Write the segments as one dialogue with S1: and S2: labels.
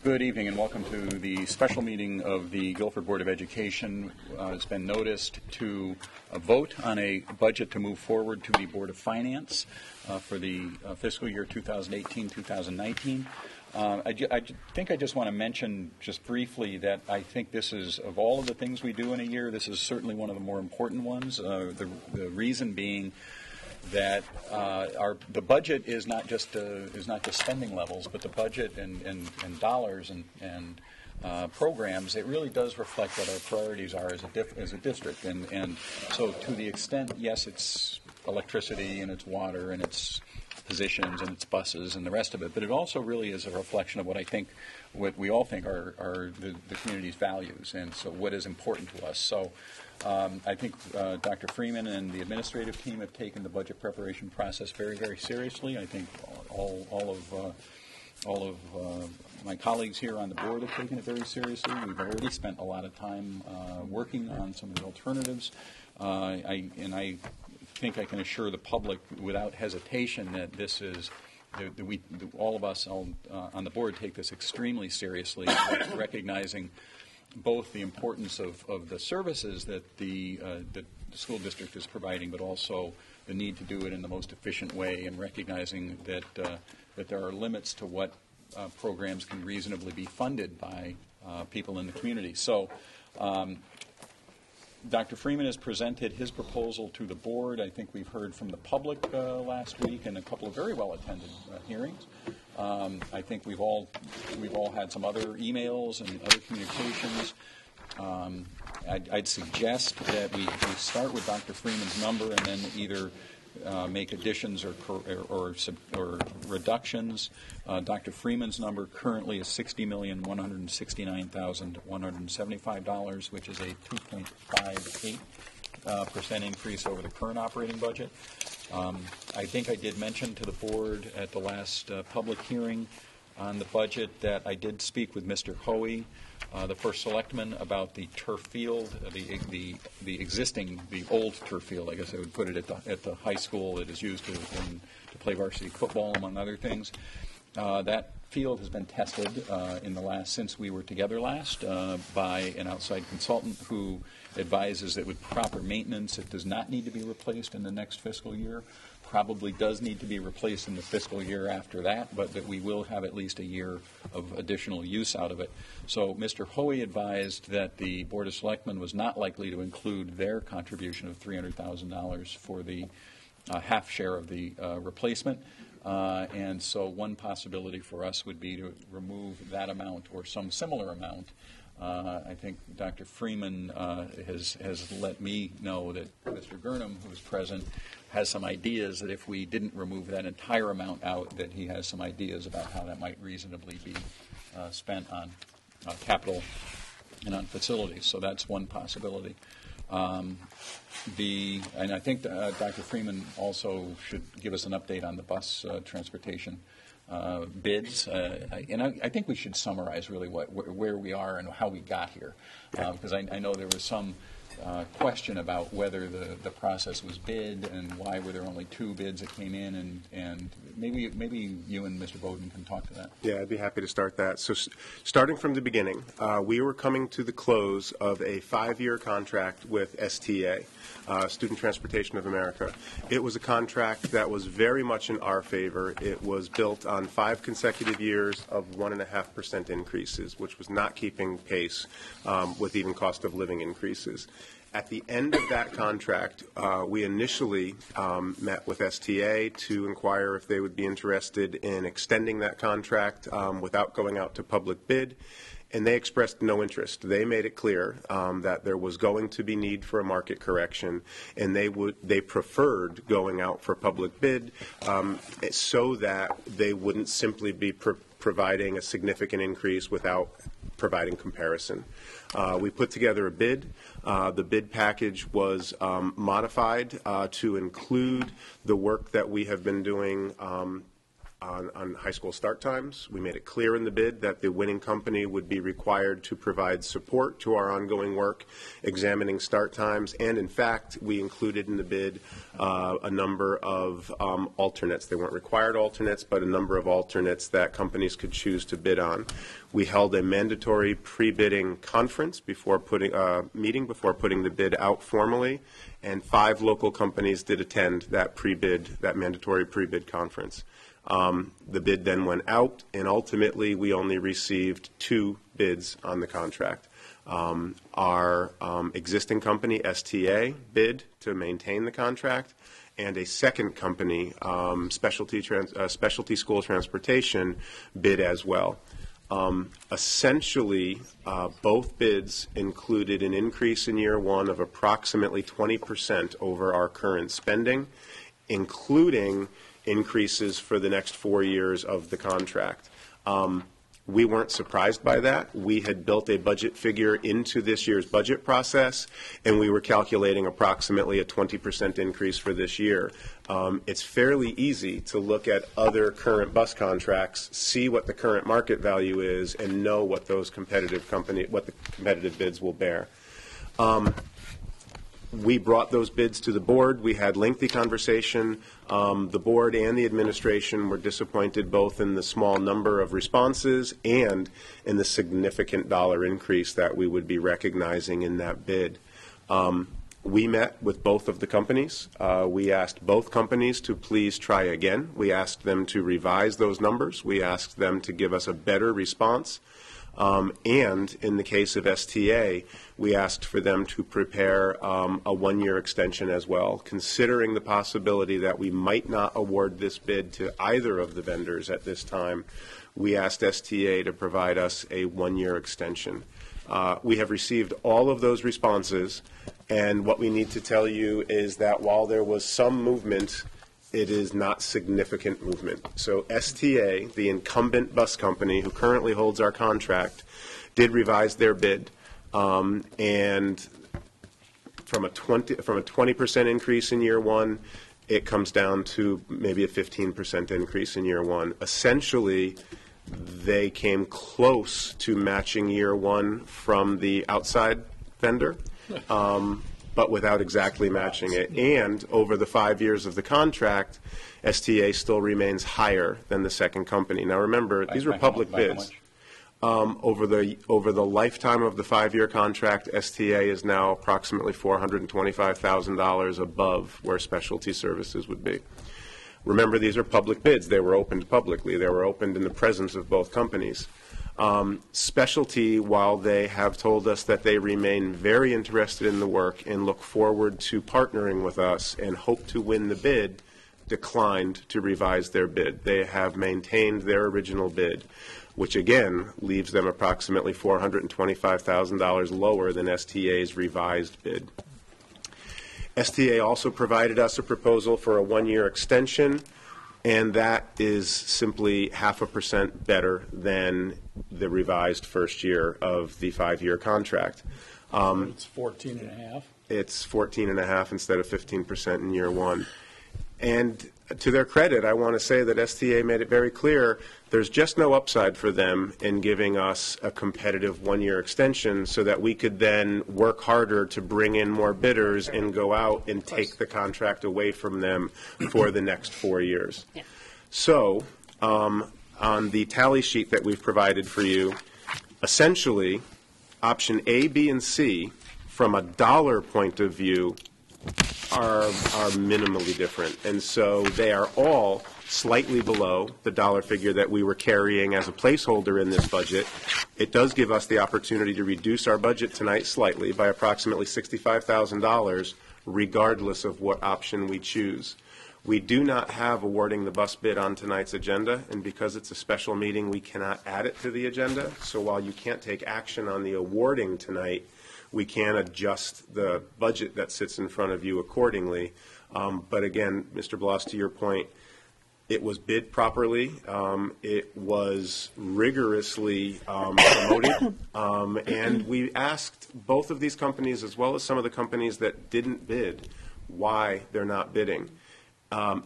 S1: Good evening and welcome to the special meeting of the Guilford Board of Education. It's been noticed to vote on a budget to move forward to the Board of Finance for the fiscal year 2018-2019. I think I just want to mention just briefly that I think this is, of all of the things we do in a year, this is certainly one of the more important ones. The reason being that the budget is not just spending levels, but the budget and dollars and programs. It really does reflect what our priorities are as a district, and so to the extent, yes, it's electricity and it's water and it's positions and it's buses and the rest of it, but it also really is a reflection of what we all think are the community's values, and so what is important to us. So I think Dr. Freeman and the administrative team have taken the budget preparation process very, very seriously. I think all of my colleagues here on the board have taken it very seriously. We've already spent a lot of time working on some of the alternatives, I think I can assure the public without hesitation that this is all of us on the board take this extremely seriously, recognizing both the importance of the services that the school district is providing, but also the need to do it in the most efficient way, and recognizing that there are limits to what programs can reasonably be funded by people in the community. So Dr. Freeman has presented his proposal to the board. I think we've heard from the public last week in a couple of very well-attended hearings. I think we've all had some other emails and other communications. I'd suggest that we start with Dr. Freeman's number and then either make additions or reductions. Dr. Freeman's number currently is $60,169,175, which is a 2.58% increase over the current operating budget. I think I did mention to the board at the last public hearing on the budget that I did speak with Mr. Hoey, the first selectman, about the turf field, the old turf field, I guess I would put it at the high school that is used to play varsity football, among other things. That field has been tested since we were together last by an outside consultant who advises that with proper maintenance it does not need to be replaced in the next fiscal year. Probably does need to be replaced in the fiscal year after that, but that we will have at least a year of additional use out of it. So Mr. Hoey advised that the Board of Selectmen was not likely to include their contribution of $300,000 for the half share of the replacement. And so one possibility for us would be to remove that amount or some similar amount. I think Dr. Freeman has let me know that Mr. Gurnham, who is present, has some ideas that if we didn't remove that entire amount out, that he has some ideas about how that might reasonably be spent on capital and on facilities. So that's one possibility. And I think Dr. Freeman also should give us an update on the bus transportation bids, and I think we should summarize really where we are and how we got here, because I know there was some question about whether the process was bid and why were there only 2 bids that came in, and maybe you and Mr. Bowden can talk to that.
S2: Yeah, I'd be happy to start that. So starting from the beginning, we were coming to the close of a 5-year contract with STA, Student Transportation of America. It was a contract that was very much in our favor. It was built on 5 consecutive years of 1.5% increases, which was not keeping pace with even cost of living increases. At the end of that contract, we initially met with STA to inquire if they would be interested in extending that contract without going out to public bid, and they expressed no interest. They made it clear that there was going to be need for a market correction, and they preferred going out for public bid so that they wouldn't simply be providing a significant increase without providing comparison. We put together a bid. The bid package was modified to include the work that we have been doing on high school start times. We made it clear in the bid that the winning company would be required to provide support to our ongoing work, examining start times, and in fact, we included in the bid a number of alternates. They weren't required alternates, but a number of alternates that companies could choose to bid on. We held a mandatory pre-bidding conference before meeting before putting the bid out formally, and 5 local companies did attend that mandatory pre-bid conference. The bid then went out, and ultimately we only received 2 bids on the contract. Our existing company, STA, bid to maintain the contract, and a second company, Specialty School Transportation, bid as well. Essentially, both bids included an increase in year 1 of approximately 20% over our current spending, including increases for the next 4 years of the contract. We weren't surprised by that. We had built a budget figure into this year's budget process, and we were calculating approximately a 20% increase for this year. It's fairly easy to look at other current bus contracts, see what the current market value is, and know what those competitive bids will bear. We brought those bids to the board. We had lengthy conversation. The board and the administration were disappointed both in the small number of responses and in the significant dollar increase that we would be recognizing in that bid. We met with both of the companies. We asked both companies to please try again. We asked them to revise those numbers. We asked them to give us a better response. And in the case of STA, we asked for them to prepare a 1-year extension as well, considering the possibility that we might not award this bid to either of the vendors at this time. We asked STA to provide us a 1-year extension. We have received all of those responses, and what we need to tell you is that while there was some movement, it is not significant movement. So STA, the incumbent bus company who currently holds our contract, did revise their bid, and from a 20% increase in year 1, it comes down to maybe a 15% increase in year 1. Essentially, they came close to matching year 1 from the outside vendor. But without exactly matching it. And over the 5 years of the contract, STA still remains higher than the second company. Now remember, these were public bids. Over the lifetime of the 5-year contract, STA is now approximately $425,000 above where specialty services would be. Remember, these are public bids. They were opened publicly. They were opened in the presence of both companies. Specialty, while they have told us that they remain very interested in the work and look forward to partnering with us and hope to win the bid, declined to revise their bid. They have maintained their original bid, which again leaves them approximately $425,000 lower than STA's revised bid. STA also provided us a proposal for a 1-year extension, and that is simply 0.5% better than the revised first year of the 5-year contract.
S3: It's 14.5.
S2: It's 14.5 instead of 15% in year 1. And to their credit, I want to say that STA made it very clear there's just no upside for them in giving us a competitive 1-year extension so that we could then work harder to bring in more bidders and go out and take the contract away from them for the next 4 years. Yeah. So on the tally sheet that we've provided for you, essentially option A, B, and C from a dollar point of view are minimally different. And so they are all slightly below the dollar figure that we were carrying as a placeholder in this budget. It does give us the opportunity to reduce our budget tonight slightly by approximately $65,000, regardless of what option we choose. We do not have awarding the bus bid on tonight's agenda, and because it's a special meeting, we cannot add it to the agenda. So while you can't take action on the awarding tonight, we can adjust the budget that sits in front of you accordingly. But again, Mr. Bloss, to your point, it was bid properly. It was rigorously promoted. And we asked both of these companies, as well as some of the companies that didn't bid, why they're not bidding.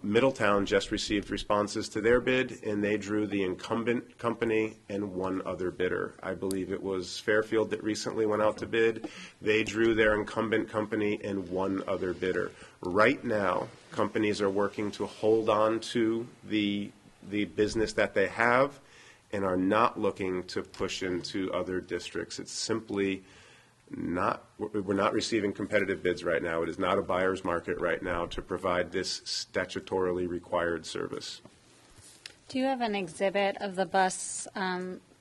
S2: Middletown just received responses to their bid, and they drew the incumbent company and one other bidder. I believe it was Fairfield that recently went out to bid. They drew their incumbent company and one other bidder. Right now, companies are working to hold on to the business that they have and are not looking to push into other districts. It's simply we're not receiving competitive bids right now. It is not a buyer's market right now to provide this statutorily required service.
S4: Do you have an exhibit of the bus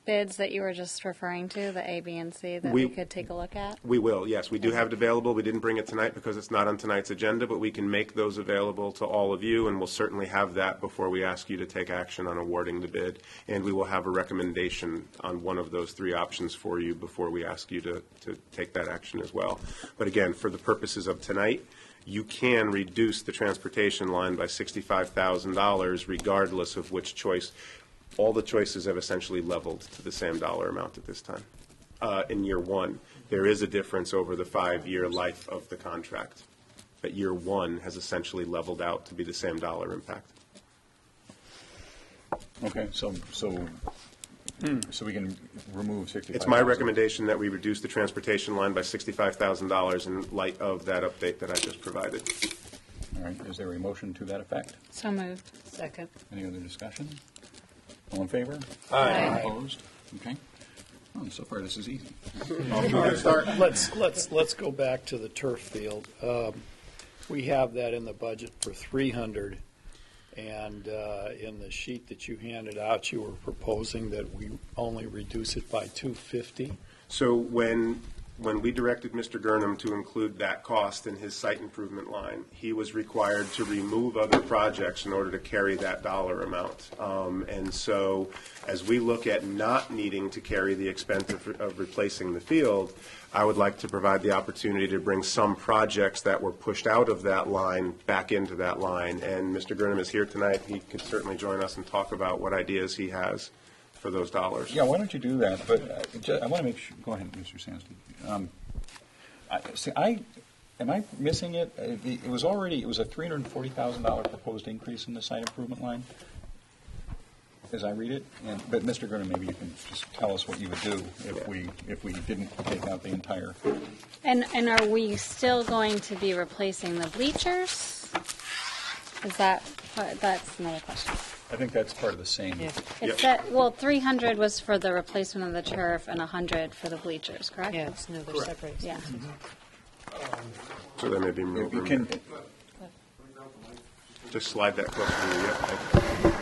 S4: bids that you were just referring to, the A, B, and C, that we could take a look at?
S2: We will, yes. We do have it available. We didn't bring it tonight because it's not on tonight's agenda, but we can make those available to all of you, and we'll certainly have that before we ask you to take action on awarding the bid. And we will have a recommendation on one of those three options for you before we ask you to take that action as well. But again, for the purposes of tonight, you can reduce the transportation line by $65,000 regardless of which choice. All the choices have essentially leveled to the same dollar amount at this time. In year one, there is a difference over the 5-year life of the contract, but year one has essentially leveled out to be the same dollar impact.
S1: Okay, so we can remove 65,000.
S2: It's my recommendation that we reduce the transportation line by $65,000 in light of that update that I just provided.
S1: All right, is there a motion to that effect?
S4: So moved.
S5: Second.
S1: Any other discussion? All in favor?
S4: Aye.
S1: Opposed? Okay. Oh, so far this is easy.
S3: Let's go back to the turf field. We have that in the budget for 300, and in the sheet that you handed out, you were proposing that we only reduce it by 250.
S2: So when we directed Mr. Gurnham to include that cost in his site improvement line, he was required to remove other projects in order to carry that dollar amount. And so as we look at not needing to carry the expense of replacing the field, I would like to provide the opportunity to bring some projects that were pushed out of that line back into that line. And Mr. Gurnham is here tonight. He can certainly join us and talk about what ideas he has for those dollars.
S1: Yeah, why don't you do that? But I want to make sure. Go ahead, Mr. Sansky. Am I missing it? It was a $340,000 proposed increase in the site improvement line, as I read it. But Mr. Gurnham, maybe you can just tell us what you would do if we didn't take out the entire.
S4: And are we still going to be replacing the bleachers? That's another question.
S1: I think that's part of the same.
S5: Yeah.
S4: It's that, well, 300 was for the replacement of the turf and 100 for the bleachers, correct?
S5: Yeah, no, they're separate.
S4: Yeah.
S2: So there may be more
S1: You
S2: room.
S1: can,
S2: Just slide that closer to you.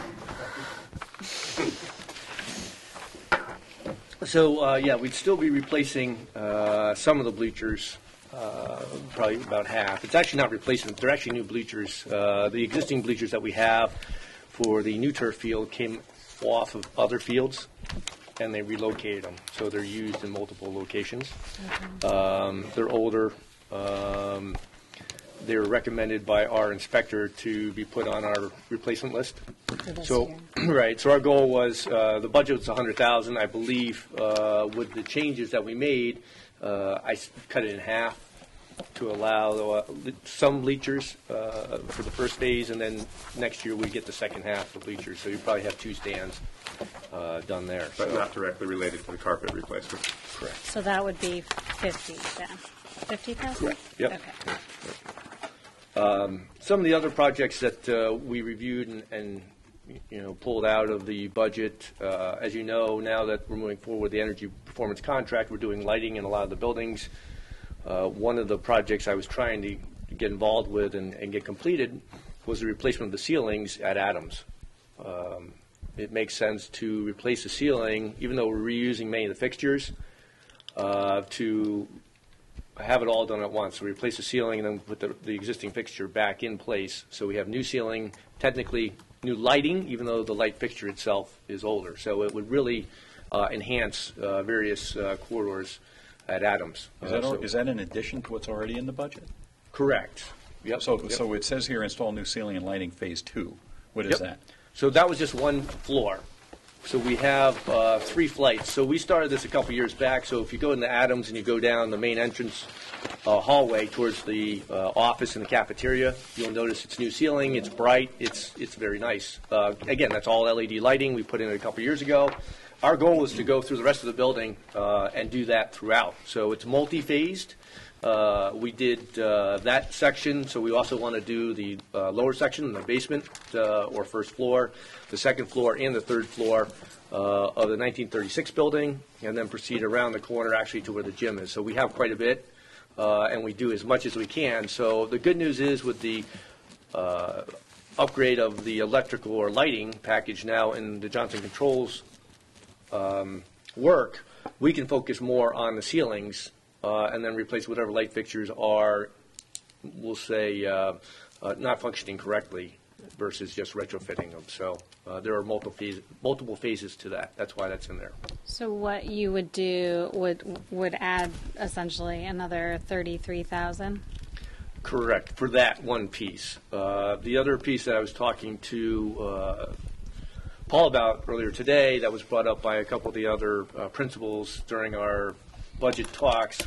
S6: So, we'd still be replacing some of the bleachers, probably about half. It's actually not replacement. They're actually new bleachers. The existing bleachers that we have for the new turf field came off of other fields, and they relocated them. So they're used in multiple locations. They're older. They were recommended by our inspector to be put on our replacement list.
S4: For this
S6: So,
S4: year.
S6: right. So our goal was the budget was $100,000. I believe with the changes that we made, I cut it in half to allow some bleachers for the first phase, and then next year we get the second half of bleachers. So you probably have 2 stands done there.
S2: But not directly related to the carpet replacement.
S6: Correct.
S4: So that would be 50 then. 50,000?
S6: Yep.
S4: Okay.
S6: Some of the other projects that we reviewed and pulled out of the budget, as you know, now that we're moving forward with the energy performance contract, we're doing lighting in a lot of the buildings. One of the projects I was trying to get involved with and get completed was the replacement of the ceilings at Adams. It makes sense to replace the ceiling, even though we're reusing many of the fixtures, to have it all done at once. So we replace the ceiling and then put the existing fixture back in place. So we have new ceiling, technically new lighting, even though the light fixture itself is older. So it would really enhance various corridors at Adams.
S1: is that in addition to what's already in the budget?
S6: Correct. Yep.
S1: So it says here, install new ceiling and lighting phase 2. What is
S6: Yep.
S1: that?
S6: So that was just one floor. So we have 3 flights. So we started this a couple years back. So if you go into Adams and you go down the main entrance hallway towards the office and the cafeteria, you'll notice it's new ceiling, it's bright, it's very nice. Again, that's all LED lighting. We put in it a couple years ago. Our goal is to go through the rest of the building and do that throughout. So it's multi-phased. We did that section, so we also want to do the lower section, the basement or first floor, the second floor and the third floor of the 1936 building, and then proceed around the corner actually to where the gym is. So we have quite a bit, and we do as much as we can. So the good news is with the upgrade of the electrical or lighting package now in the Johnson Controls work, we can focus more on the ceilings and then replace whatever light fixtures are, we'll say, not functioning correctly versus just retrofitting them. So there are multiple phases to that. That's why that's in there.
S4: So what you would do would add essentially another 33,000?
S6: Correct, for that one piece. The other piece that I was talking to Paul about earlier today, that was brought up by a couple of the other principals during our budget talks,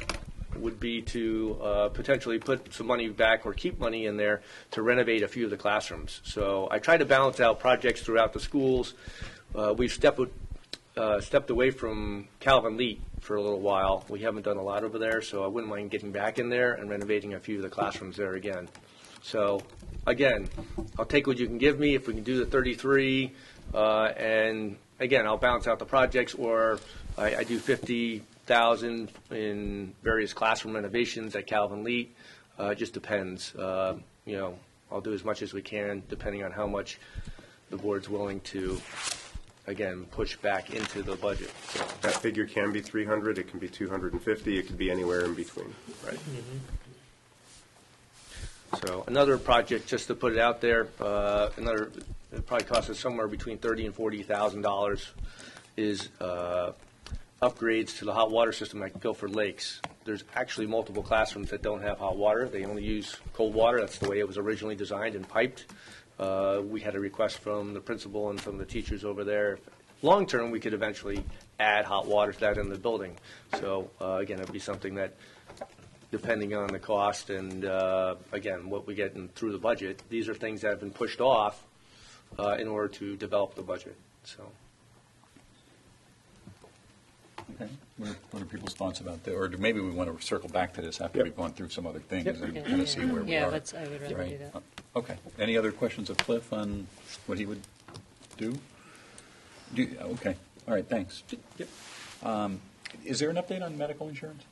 S6: would be to potentially put some money back or keep money in there to renovate a few of the classrooms. So I try to balance out projects throughout the schools. We've stepped away from Calvin Leet for a little while. We haven't done a lot over there, so I wouldn't mind getting back in there and renovating a few of the classrooms there again. So again, I'll take what you can give me. If we can do the 33, and again, I'll balance out the projects, or I do 50,000 in various classroom renovations at Calvin Leet. It just depends. I'll do as much as we can, depending on how much the board's willing to, again, push back into the budget. So
S2: That figure can be 300, it can be 250, it could be anywhere in between.
S6: right. So another project, just to put it out there, it probably costs us somewhere between $30,000 and $40,000, is upgrades to the hot water system at Guilford Lakes. There's actually multiple classrooms that don't have hot water. They only use cold water. That's the way it was originally designed and piped. We had a request from the principal and from the teachers over there. Long term, we could eventually add hot water to that in the building. So again, it would be something that, depending on the cost and, again, what we get through the budget, these are things that have been pushed off in order to develop the budget. So.
S1: Okay. What are people's thoughts about that? Or maybe we want to circle back to this after we've gone through some other things and kind of see where we are.
S5: Yeah, I would rather do that.
S1: Okay. Any other questions of Cliff on what he would do? Okay. All right, thanks.
S6: Yep.
S1: Is there an update on medical insurance?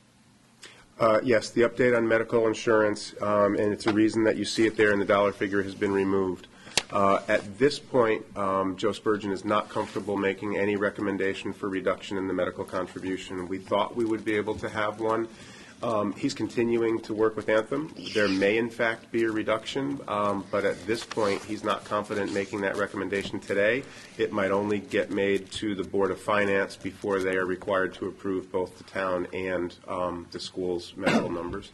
S2: Yes, the update on medical insurance, and it's a reason that you see it there and the dollar figure has been removed. At this point, Joe Spurgeon is not comfortable making any recommendation for reduction in the medical contribution. We thought we would be able to have one. He's continuing to work with Anthem. There may, in fact, be a reduction, but at this point, he's not confident making that recommendation today. It might only get made to the Board of Finance before they are required to approve both the town and the school's medical numbers.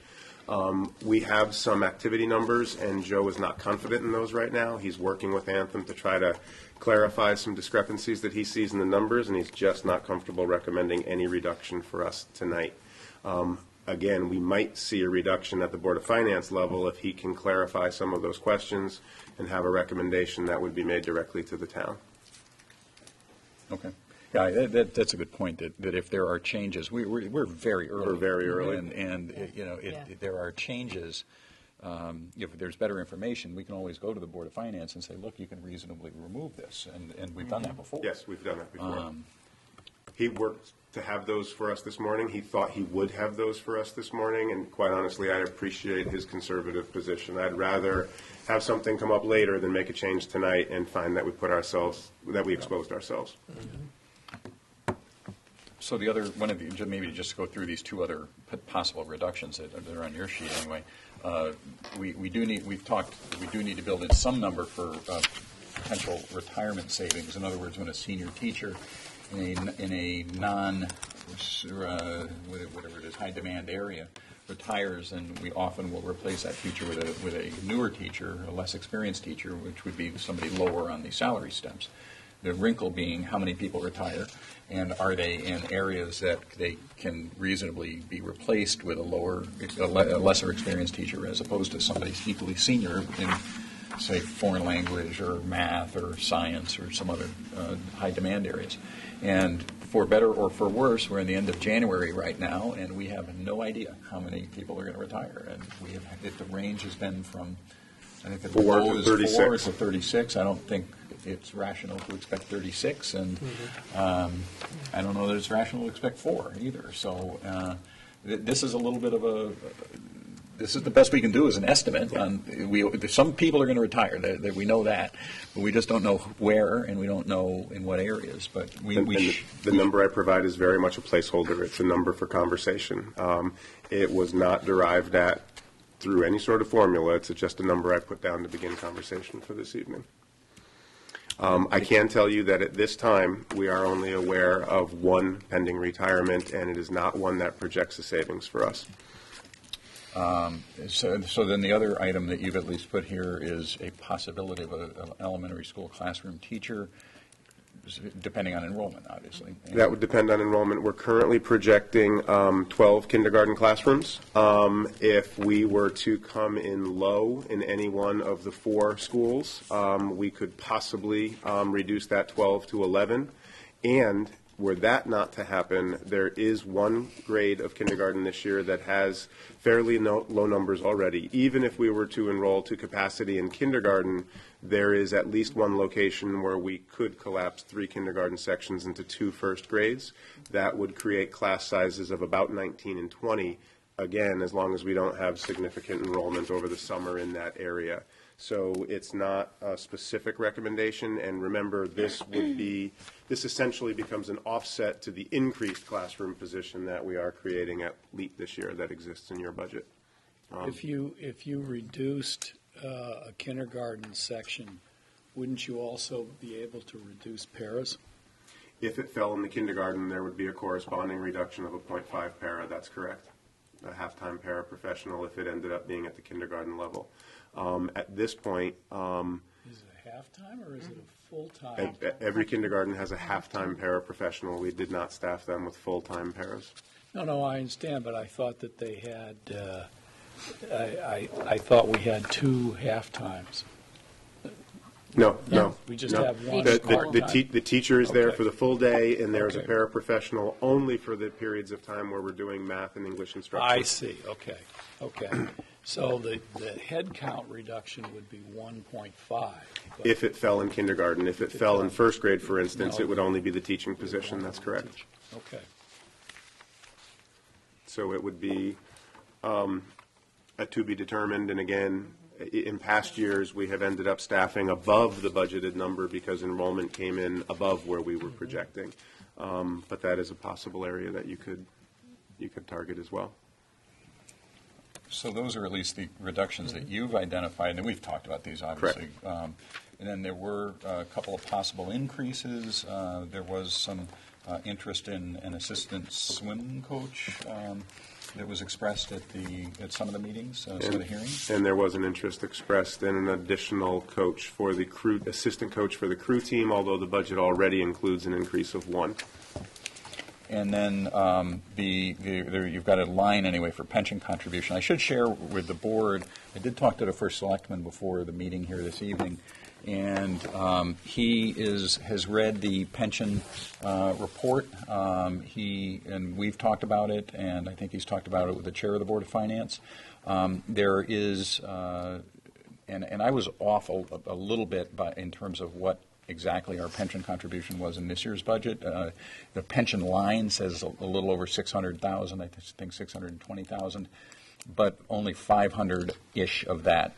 S2: We have some activity numbers, and Joe is not confident in those right now. He's working with Anthem to try to clarify some discrepancies that he sees in the numbers, and he's just not comfortable recommending any reduction for us tonight. Again, we might see a reduction at the Board of Finance level if he can clarify some of those questions and have a recommendation that would be made directly to the town.
S1: Okay. Yeah, that's a good point, that if there are changes, we're very early.
S2: We're very early.
S1: And there are changes. If there's better information, we can always go to the Board of Finance and say, look, you can reasonably remove this. And we've done that before.
S2: Yes, we've done that before. He worked to have those for us this morning. He thought he would have those for us this morning, and quite honestly, I appreciate his conservative position. I'd rather have something come up later than make a change tonight and find that we exposed ourselves.
S1: So the other one of the, maybe just go through these two other possible reductions that are on your sheet anyway. We do need to build in some number for potential retirement savings. In other words, when a senior teacher in a whatever it is, high demand area retires, and we often will replace that teacher with a newer teacher, a less experienced teacher, which would be somebody lower on the salary steps. The wrinkle being how many people retire, and are they in areas that they can reasonably be replaced with a lesser experienced teacher as opposed to somebody equally senior in, say, foreign language or math or science or some other high demand areas. And for better or for worse, we're in the end of January right now, and we have no idea how many people are going to retire. And the range has been from, I think, the
S2: 4
S1: low
S2: to
S1: is
S2: 36.
S1: 4 to 36. I don't think it's rational to expect 36, and I don't know that it's rational to expect 4 either. So this is a little bit of this is the best we can do as an estimate. Some people are going to retire. We know that, but we just don't know where, and we don't know in what areas. But
S2: the number I provide is very much a placeholder. It's a number for conversation. It was not derived at through any sort of formula. It's just a number I put down to begin conversation for this evening. I can tell you that at this time, we are only aware of one pending retirement, and it is not one that projects a savings for us.
S1: So then the other item that you've at least put here is a possibility of an elementary school classroom teacher, depending on enrollment, obviously.
S2: That would depend on enrollment. We're currently projecting 12 kindergarten classrooms. If we were to come in low in any one of the 4 schools, we could possibly reduce that 12 to 11. And were that not to happen, there is one grade of kindergarten this year that has fairly low numbers already. Even if we were to enroll to capacity in kindergarten, there is at least one location where we could collapse 3 kindergarten sections into 2 first grades. That would create class sizes of about 19 and 20, again, as long as we don't have significant enrollment over the summer in that area. So it's not a specific recommendation, and remember, this essentially becomes an offset to the increased classroom position that we are creating at LEAP this year that exists in your budget.
S3: If you reduced a kindergarten section, wouldn't you also be able to reduce paras?
S2: If it fell in the kindergarten, there would be a corresponding reduction of a 0.5 para, that's correct. A half-time paraprofessional if it ended up being at the kindergarten level. At this point,
S3: is it a half-time or is it a full-time?
S2: Every kindergarten has a half-time paraprofessional. We did not staff them with full-time paras.
S3: No, I understand, but I thought that they had, I thought we had 2 half-times.
S2: No.
S3: We just
S2: no.
S3: have one
S2: The teacher is there
S3: Okay.
S2: for the full day, and there's
S3: Okay.
S2: a paraprofessional only for the periods of time where we're doing math and English instruction.
S3: I see, okay. So the head count reduction would be 1.5. but-
S2: If it fell in kindergarten. If it fell in first grade, for instance,
S3: No.
S2: it would only be the teaching position. That's correct.
S3: Okay.
S2: So it would be a to be determined, and again, in past years, we have ended up staffing above the budgeted number because enrollment came in above where we were projecting. But that is a possible area that you could target as well.
S1: So those are at least the reductions that you've identified, and we've talked about these, obviously. And then there were a couple of possible increases. There was some interest in an assistant swim coach that was expressed at some of the meetings, some of the hearings.
S2: And there was an interest expressed in an additional coach for the crew, assistant coach for the crew team, although the budget already includes an increase of 1.
S1: And then you've got a line anyway for pension contribution. I should share with the board, I did talk to the first selectman before the meeting here this evening, and he has read the pension report. And we've talked about it, and I think he's talked about it with the chair of the Board of Finance. There is, and I was off a little bit in terms of what exactly our pension contribution was in this year's budget. The pension line says a little over $600,000, I think $620,000, but only 500-ish of that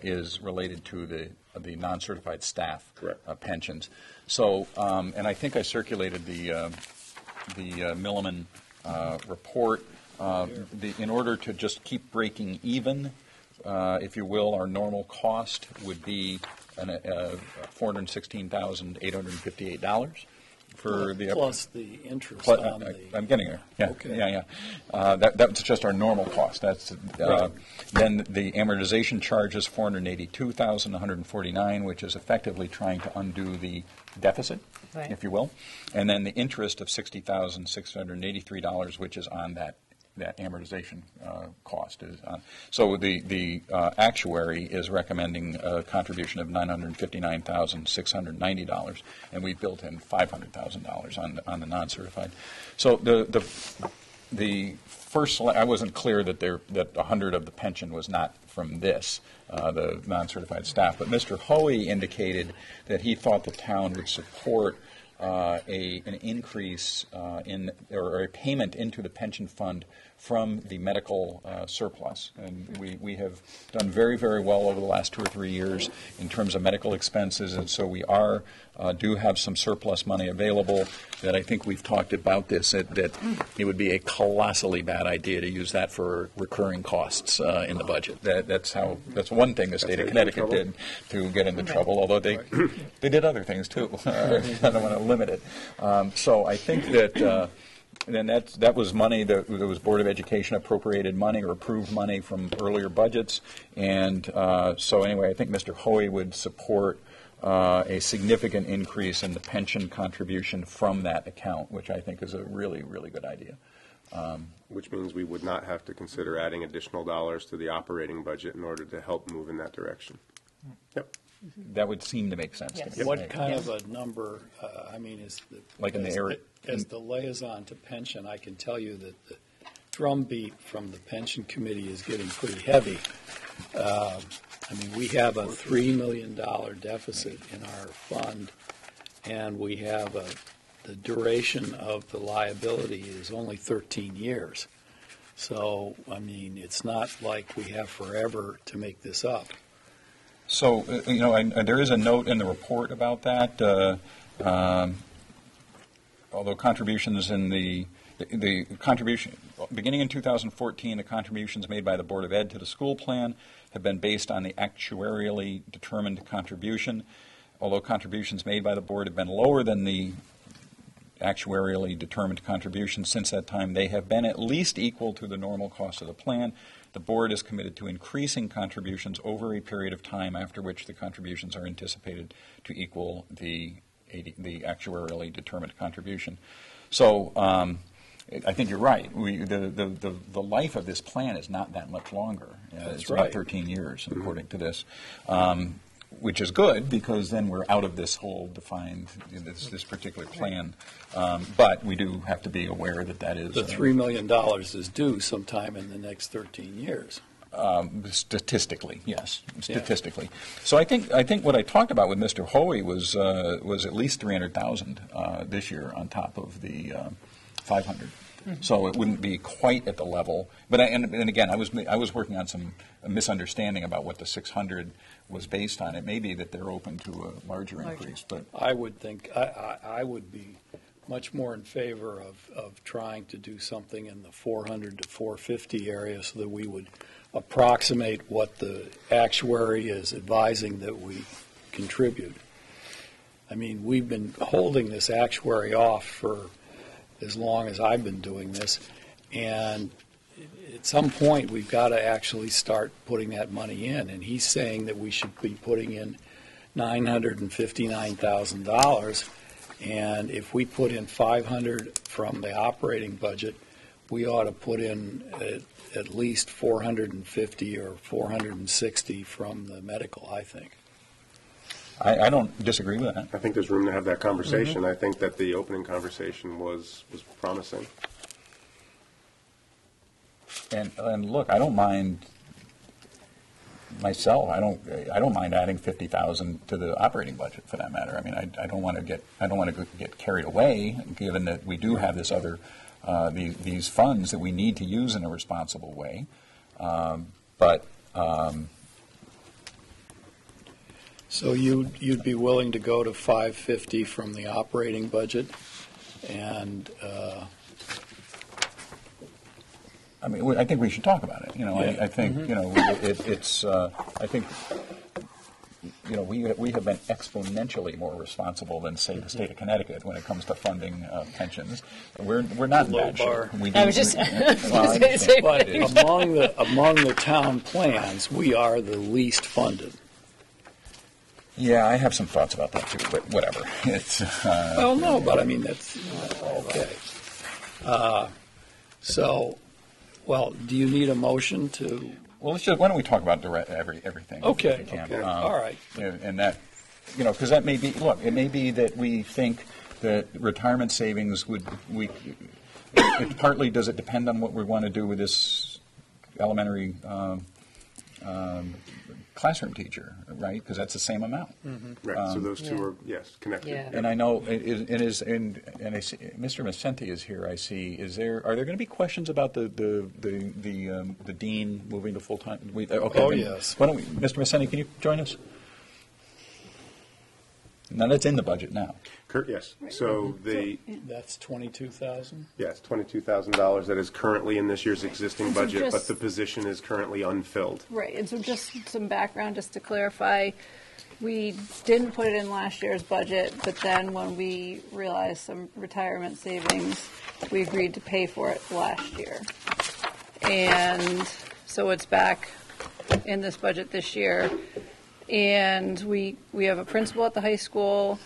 S1: is related to the non-certified staff pensions. So, and I think I circulated the Milliman report. In order to just keep breaking even, if you will, our normal cost would be $416,858. for the
S3: Plus the interest
S1: Pl-
S3: on the.
S1: I'm getting there. Yeah,
S3: Okay.
S1: yeah. That's just our normal cost. That's
S3: Right.
S1: Then the amortization charge is $482,149, which is effectively trying to undo the deficit,
S5: Right.
S1: if you will, and then the interest of $60,683, which is on that amortization cost. So the actuary is recommending a contribution of $959,690, and we built in $500,000 on the non-certified. So the first, I wasn't clear that 100 of the pension was not from this, the non-certified staff, but Mr. Hoey indicated that he thought the town would support an increase or a payment into the pension fund from the medical surplus. And we have done very, very well over the last 2 or 3 years in terms of medical expenses, and so we do have some surplus money available that I think we've talked about this, that it would be a colossally bad idea to use that for recurring costs in the budget. That's one thing the state of Connecticut did to get into trouble, although they did other things too. I don't want to limit it. So I think that and that was money that was Board of Education appropriated money or approved money from earlier budgets. And so anyway, I think Mr. Hoey would support a significant increase in the pension contribution from that account, which I think is a really, really good idea.
S2: Which means we would not have to consider adding additional dollars to the operating budget in order to help move in that direction. Yep.
S1: That would seem to make sense to me.
S3: What kind of a number,
S1: Like in the area-
S3: as the liaison to pension, I can tell you that the drumbeat from the pension committee is getting pretty heavy. We have a $3 million deficit in our fund, and we have the duration of the liability is only 13 years. So, it's not like we have forever to make this up.
S1: So, there is a note in the report about that. Although contributions in the contribution, beginning in 2014, the contributions made by the Board of Ed to the school plan have been based on the actuarially determined contribution. Although contributions made by the board have been lower than the actuarially determined contribution since that time, they have been at least equal to the normal cost of the plan. The board is committed to increasing contributions over a period of time after which the contributions are anticipated to equal the actuarially determined contribution. So I think you're right. The life of this plan is not that much longer. It's
S3: right.
S1: about 13 years, according to this. Which is good, because then we're out of this whole defined, this particular plan. But we do have to be aware that is...
S3: The $3 million is due sometime in the next 13 years.
S1: Statistically, yes, statistically. Yeah. So I think what I talked about with Mr. Hoey was at least $300,000 this year on top of the 500. So it wouldn't be quite at the level. But and again, I was working on some misunderstanding about what the 600 was based on. It may be that they're open to a larger increase. But
S3: I would think I would be much more in favor of trying to do something in the 400 to 450 area, so that we would approximate what the actuary is advising that we contribute. We've been holding this actuary off for as long as I've been doing this, and at some point we've got to actually start putting that money in, and he's saying that we should be putting in $959,000, and if we put in 500 from the operating budget, we ought to put in at least 450 or 460 from the medical, I think.
S1: I don't disagree with that.
S2: I think there's room to have that conversation. I think that the opening conversation was promising.
S1: And look, I don't mind myself. I don't mind adding 50,000 to the operating budget, for that matter. I don't want to get carried away, given that we do have this other these funds that we need to use in a responsible way.
S3: So you'd be willing to go to 550 from the operating budget, and
S1: I think we should talk about it.
S3: Yeah.
S1: I think it's. I think we have been exponentially more responsible than, say, the state of Connecticut when it comes to funding pensions. We're not in
S3: Low
S1: bad shape.
S3: bar.
S5: I was just-
S1: Well, I
S5: gonna say,
S1: understand.
S3: But
S1: It is.
S3: among the town plans, we are the least funded.
S1: Yeah, I have some thoughts about that too, but whatever. It's
S3: Well, no, but I mean, that's, okay. So, well, do you need a motion to,
S1: well. Why don't we talk about everything?
S3: Okay,
S1: if we can.
S3: okay, all right.
S1: And that, because that may be. Look, it may be that we think that retirement savings it partly does it depend on what we want to do with this elementary classroom teacher, right? Because that's the same amount.
S2: Right, so those two
S5: Yeah.
S2: are, yes, connected.
S5: Yeah.
S1: And I know it is, and I see, Mr. Macenti is here. I see. Are there going to be questions about the dean moving to full time? Okay.
S3: Oh,
S1: then
S3: yes.
S1: Why don't we, Mr. Macenti, can you join us? Now that's in the budget now.
S2: Kurt, yes. So
S3: that's 22,000?
S2: yes, $22,000 that is currently in this year's existing
S7: And so
S2: budget, but
S7: just-
S2: the position is currently unfilled.
S7: Right, and so just some background, just to clarify, we didn't put it in last year's budget, but then when we realized some retirement savings, we agreed to pay for it last year. And so it's back in this budget this year. And we have a principal at the high school.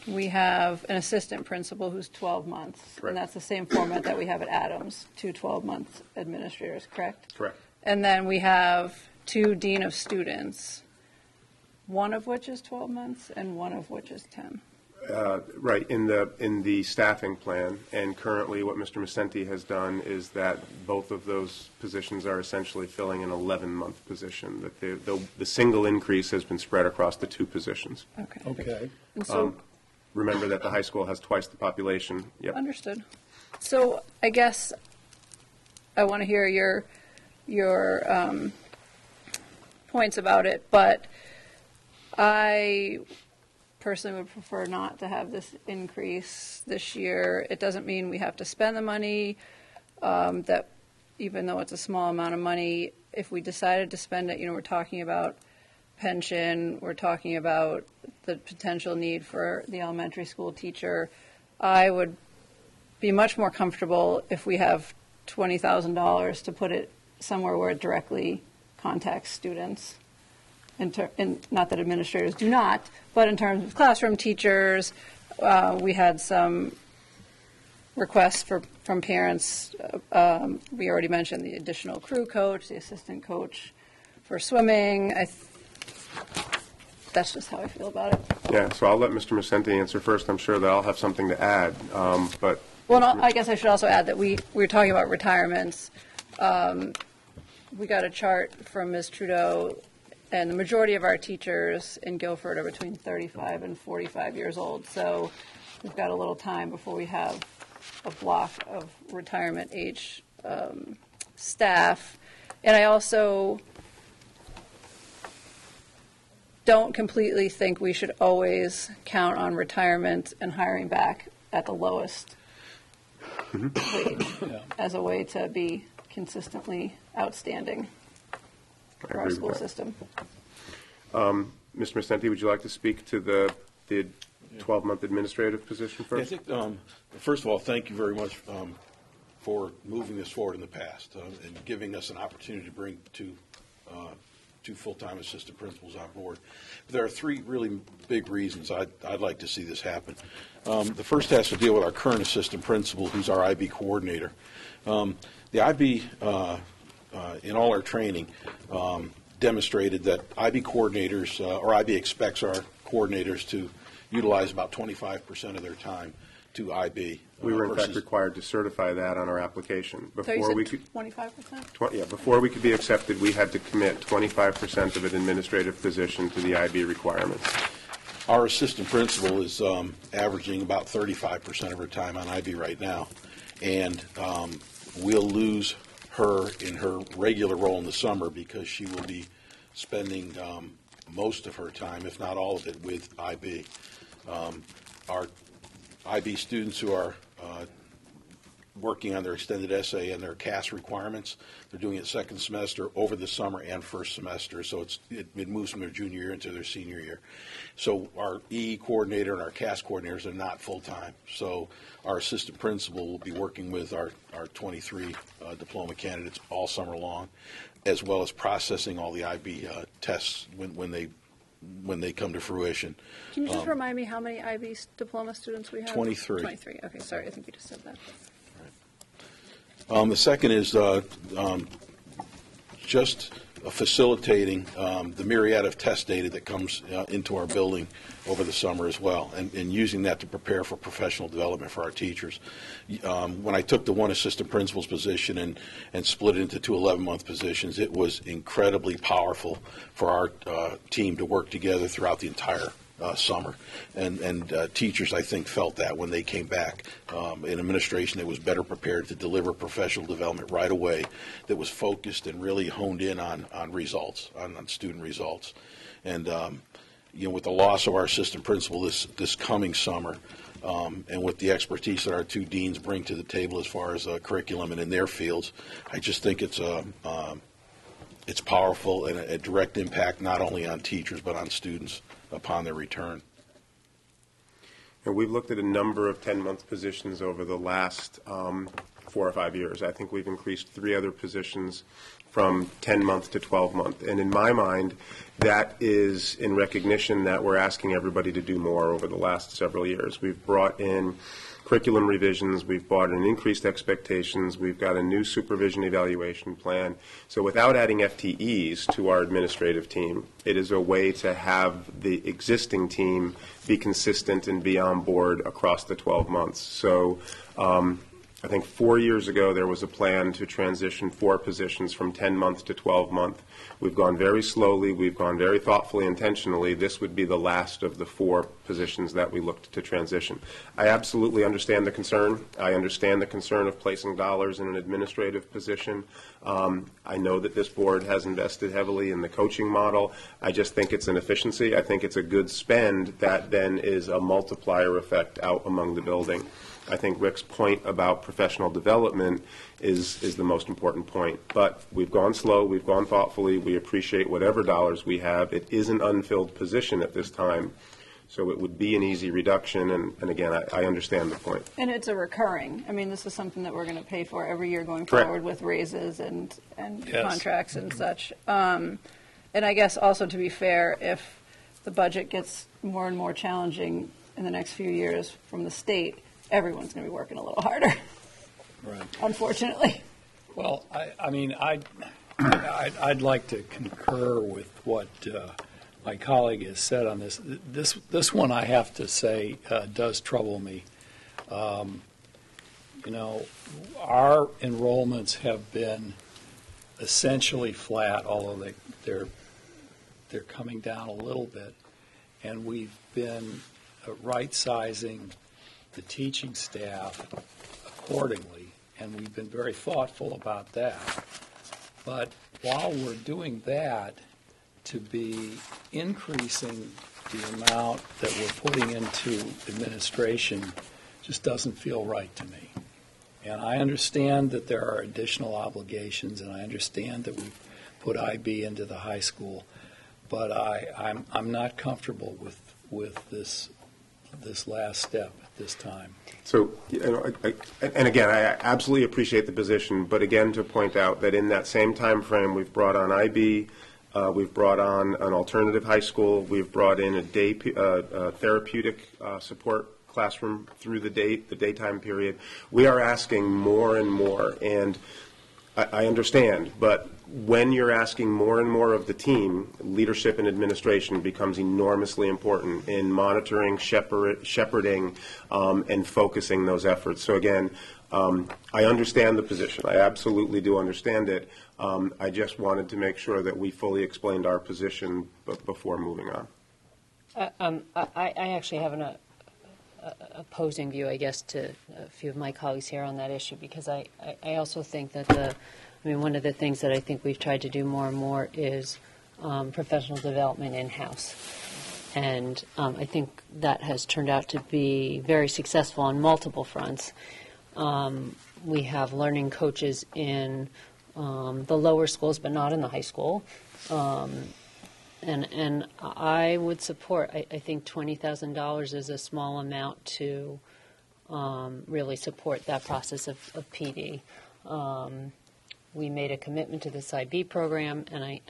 S7: We have an assistant principal who's 12 months.
S2: Correct.
S7: And that's the same format that we have at Adams, 2 12-month administrators, correct?
S2: Correct.
S7: And then we have 2 dean of students, one of which is 12 months and one of which is 10.
S2: Right, in the staffing plan, and currently what Mr. Macenti has done is that both of those positions are essentially filling an 11-month position, that the single increase has been spread across the 2 positions.
S7: Okay.
S3: Okay.
S7: And so,
S2: Remember that the high school has twice the population. Yep.
S7: understood. So I guess I want to hear your points about it, but I personally would prefer not to have this increase this year. It doesn't mean we have to spend the money, that even though it's a small amount of money, if we decided to spend it, we're talking about pension, we're talking about the potential need for the elementary school teacher. I would be much more comfortable if we have $20,000 to put it somewhere where it directly contacts students. And not that administrators do not, but in terms of classroom teachers, we had some requests from parents. We already mentioned the additional crew coach, the assistant coach for swimming. That's just how I feel about it.
S2: Yeah, so I'll let Mr. Macenti answer first. I'm sure that I'll have something to add, but.
S7: Well, no, I guess I should also add that we were talking about retirements. We got a chart from Ms. Trudeau, and the majority of our teachers in Guilford are between 35 and 45 years old. So we've got a little time before we have a block of retirement age staff. And I also don't completely think we should always count on retirement and hiring back at the lowest wage as a way to be consistently outstanding for our
S2: agree with
S7: school
S2: that.
S7: system.
S2: Mr. Macenti, would you like to speak to the 12-month administrative position
S8: I
S2: first?
S8: think, first of all, thank you very much for moving this forward in the past and giving us an opportunity to bring two full-time assistant principals on board. There are 3 really big reasons I'd like to see this happen. The first has to deal with our current assistant principal, who's our IB coordinator. The IB, in all our training, demonstrated that IB coordinators, or IB expects our coordinators to utilize about 25% of their time to IB.
S2: We were in fact
S8: versus-
S2: required to certify that on our application.
S7: So you
S2: Before we
S7: said
S2: could,
S7: 25%?
S2: before we could be accepted, we had to commit 25% of an administrative position to the IB requirements.
S8: Our assistant principal is averaging about 35% of her time on IB right now, and we'll lose her in her regular role in the summer because she will be spending most of her time, if not all of it, with IB. Our IB students who are working on their extended essay and their CAS requirements. They're doing it second semester, over the summer, and first semester. So it moves from their junior year into their senior year. So our EE coordinator and our CAS coordinators are not full-time. So our assistant principal will be working with our 23 diploma candidates all summer long, as well as processing all the IB tests when they come to fruition.
S7: Can you just remind me how many IB diploma students we have?
S8: 23.
S7: 23. Okay, sorry, I think you just said that.
S8: The second is just facilitating the myriad of test data that comes into our building over the summer as well, and using that to prepare for professional development for our teachers. When I took the one assistant principal's position and split it into two 11-month positions, it was incredibly powerful for our team to work together throughout the entire summer, and teachers, I think, felt that when they came back, an administration that was better prepared to deliver professional development right away, that was focused and really honed in on results, on student results. And with the loss of our assistant principal this coming summer, and with the expertise that our two deans bring to the table as far as curriculum and in their fields, I just think it's powerful and a direct impact not only on teachers but on students upon their return.
S2: And we've looked at a number of 10-month positions over the last 4 or 5 years. I think we've increased 3 other positions from 10-month to 12-month. And in my mind, that is in recognition that we're asking everybody to do more over the last several years. We've brought in curriculum revisions, we've brought in increased expectations, we've got a new supervision evaluation plan. So without adding FTEs to our administrative team, it is a way to have the existing team be consistent and be on board across the 12 months. So I think 4 years ago there was a plan to transition 4 positions from 10-month to 12-month. We've gone very slowly. We've gone very thoughtfully, intentionally. This would be the last of the 4 positions that we looked to transition. I absolutely understand the concern. I understand the concern of placing dollars in an administrative position. I know that this board has invested heavily in the coaching model. I just think it's an efficiency. I think it's a good spend that then is a multiplier effect out among the building. I think Rick's point about professional development is the most important point. But we've gone slow, we've gone thoughtfully, we appreciate whatever dollars we have. It is an unfilled position at this time, so it would be an easy reduction, and again, I understand the point.
S7: And it's a recurring. I mean, this is something that we're going to pay for every year going
S2: Correct.
S7: forward with raises and
S3: Yes.
S7: contracts and such. And I guess also, to be fair, if the budget gets more and more challenging in the next few years from the state, everyone's going to be working a little harder,
S3: Right.
S7: unfortunately.
S3: Well, I'd like to concur with what my colleague has said on this. This one, I have to say, does trouble me. Our enrollments have been essentially flat, although they're coming down a little bit, and we've been right-sizing the teaching staff accordingly, and we've been very thoughtful about that. But while we're doing that, to be increasing the amount that we're putting into administration just doesn't feel right to me. And I understand that there are additional obligations, and I understand that we've put IB into the high school, but I'm not comfortable with this last step at this time.
S2: So, and again, I absolutely appreciate the position, but again, to point out that in that same time frame, we've brought on IB, we've brought on an alternative high school, we've brought in a therapeutic support classroom through the daytime period. We are asking more and more, and I understand, but when you're asking more and more of the team, leadership and administration becomes enormously important in monitoring, shepherding, and focusing those efforts. So again, I understand the position. I absolutely do understand it. I just wanted to make sure that we fully explained our position before moving on.
S5: I actually have an opposing view, I guess, to a few of my colleagues here on that issue, because I also think that one of the things that I think we've tried to do more and more is professional development in-house. And I think that has turned out to be very successful on multiple fronts. We have learning coaches in the lower schools, but not in the high school. And I would support, I think $20,000 is a small amount to really support that process of PD. We made a commitment to this IB program, and I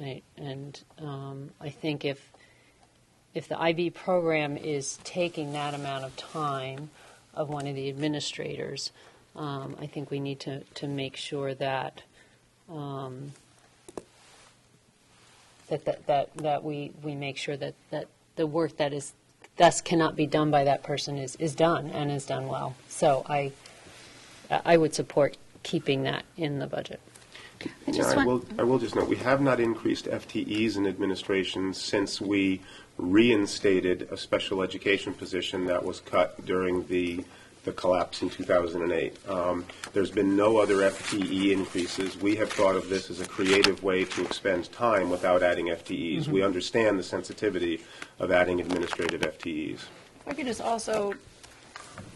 S5: think if the IB program is taking that amount of time of one of the administrators, I think we need to make sure that that we make sure that the work that is thus cannot be done by that person is done and is done well. So I would support keeping that in the budget.
S2: I will just note, we have not increased FTEs in administration since we reinstated a special education position that was cut during the collapse in 2008. There's been no other FTE increases. We have thought of this as a creative way to expend time without adding FTEs. We understand the sensitivity of adding administrative FTEs.
S7: I could just also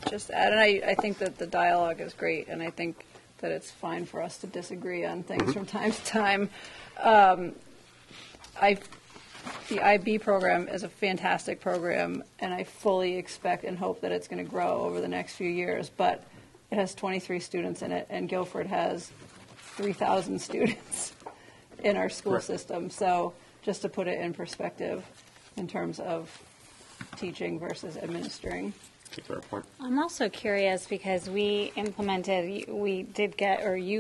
S7: just add, and I think that the dialogue is great, and I think that it's fine for us to disagree on things from time to time. The IB program is a fantastic program, and I fully expect and hope that it's going to grow over the next few years, but it has 23 students in it, and Guilford has 3,000 students in our school system. So just to put it in perspective in terms of teaching versus administering.
S4: I'm also curious because we you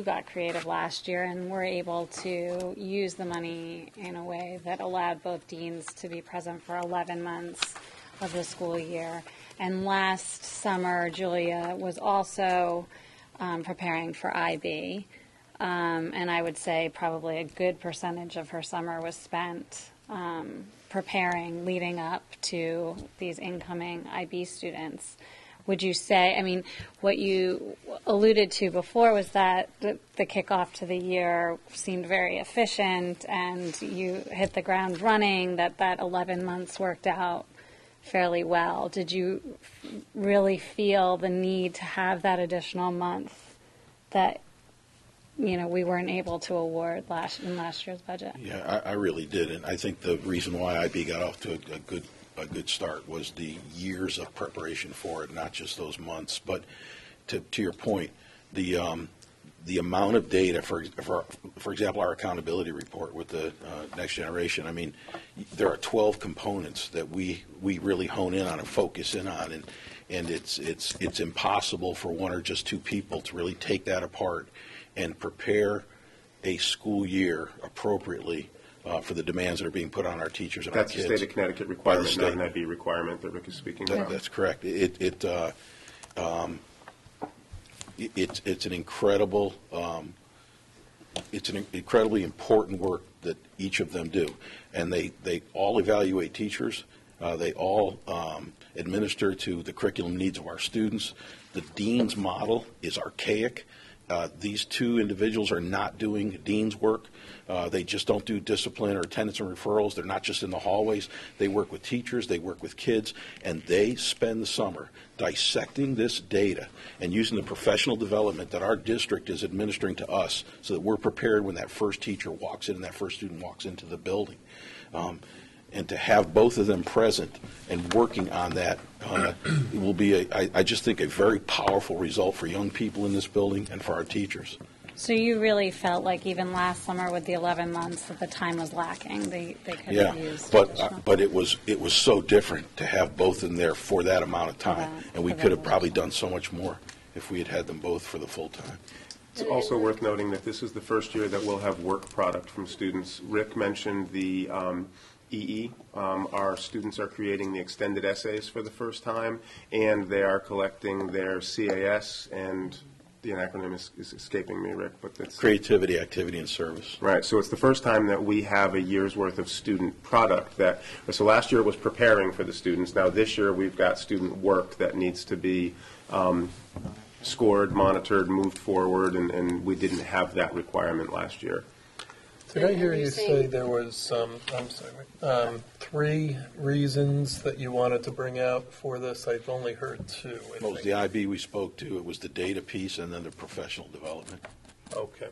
S4: got creative last year and were able to use the money in a way that allowed both deans to be present for 11 months of the school year. And last summer, Julia was also preparing for IB. And I would say probably a good percentage of her summer was spent preparing leading up to these incoming IB students. Would you say, I mean, what you alluded to before was that the kickoff to the year seemed very efficient and you hit the ground running, that 11 months worked out fairly well. Did you really feel the need to have that additional month that we weren't able to award in last year's budget?
S8: Yeah, I really did, and I think the reason why IB got off to a good start was the years of preparation for it, not just those months. But to your point, the amount of data, for example, our accountability report with the Next Generation. I mean, there are 12 components that we really hone in on and focus in on, and it's impossible for one or just two people to really take that apart and prepare a school year appropriately for the demands that are being put on our teachers and our kids.
S2: That's the state of Connecticut requirement, not an IB requirement that Rick is speaking about.
S8: That's correct. It's an incredible, it's an incredibly important work that each of them do, and they all evaluate teachers. They all administer to the curriculum needs of our students. The dean's model is archaic. These two individuals are not doing dean's work. They just don't do discipline or attendance and referrals. They're not just in the hallways. They work with teachers. They work with kids. And they spend the summer dissecting this data and using the professional development that our district is administering to us so that we're prepared when that first teacher walks in and that first student walks into the building. And to have both of them present and working on that will be, I just think, a very powerful result for young people in this building and for our teachers.
S4: So you really felt like even last summer with the 11 months that the time was lacking. They could have used
S8: but it was so different to have both in there for that amount of time, and we could have probably done so much more if we had them both for the full time.
S2: It's also worth noting that this is the first year that we'll have work product from students. Rick mentioned the EE. Our students are creating the extended essays for the first time, and they are collecting their CAS, and the acronym is escaping me, Rick, but that's
S8: Creativity, Activity, and Service.
S2: Right. So it's the first time that we have a year's worth of student product. So last year was preparing for the students. Now this year we've got student work that needs to be scored, monitored, moved forward, and we didn't have that requirement last year.
S9: Did I hear you say there was, I'm sorry, 3 reasons that you wanted to bring out for this? I've only heard 2.
S8: What was the IB we spoke to? It was the data piece and then the professional development.
S9: Okay.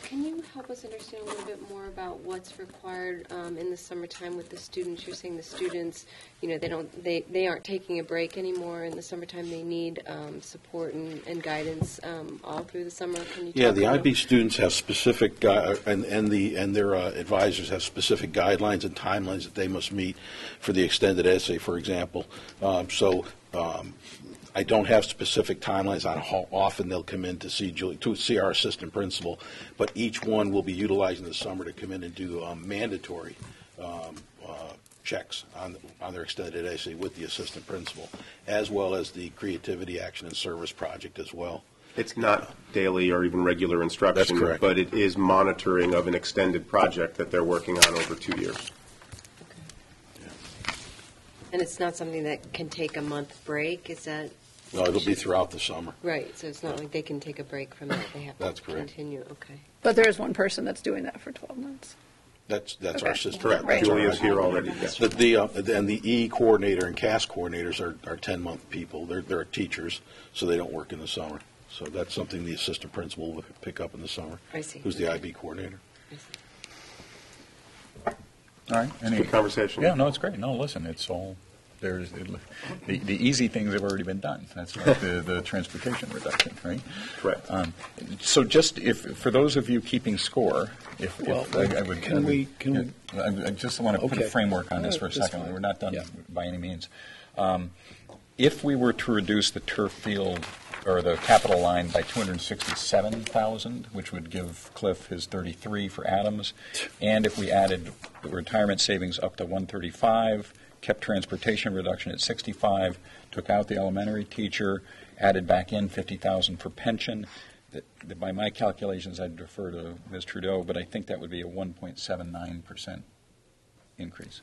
S10: Can you help us understand a little bit more about what's required in the summertime with the students? You're saying the students, they aren't taking a break anymore in the summertime. They need support and guidance all through the summer. Can you?
S8: Yeah, the IB students have specific and their advisors have specific guidelines and timelines that they must meet for the extended essay, for example. I don't have specific timelines on how often they'll come in to see our assistant principal, but each one will be utilizing the summer to come in and do mandatory checks on their extended essay with the assistant principal, as well as the creativity, action, and service project as well.
S2: It's not daily or even regular instruction.
S8: That's correct.
S2: But it is monitoring of an extended project that they're working on over 2 years.
S10: And it's not something that can take a month break, is that?
S8: No, it'll be throughout the summer.
S10: Right, so it's not like they can take a break from that. They have
S8: That's
S10: to
S8: correct.
S10: continue, okay.
S7: But there is one person that's doing that for 12 months.
S8: That's
S7: Okay.
S8: our assistant.
S2: Correct.
S7: Right.
S2: Julia's here already. Yes.
S8: And the E coordinator and CAS coordinators are 10-month people. They're teachers, so they don't work in the summer. So that's something the assistant principal will pick up in the summer.
S10: I see.
S8: Who's the IB coordinator.
S10: I see.
S1: All right.
S2: Good conversation.
S1: Yeah, no, it's great. No, listen, it's all, the easy things have already been done. That's like the transportation reduction, right?
S2: Correct.
S1: So just for those of you keeping score, I just want to put a
S3: Okay.
S1: framework on this for a
S3: That's
S1: second.
S3: fine.
S1: We're not done
S3: Yeah.
S1: by any means. If we were to reduce the turf field or the capital line by $267,000, which would give Cliff his 33 for Adams, and if we added the retirement savings up to 135, kept transportation reduction at 65, took out the elementary teacher, added back in 50,000 for pension, by my calculations, I'd defer to Ms. Trudeau, but I think that would be a 1.79% increase.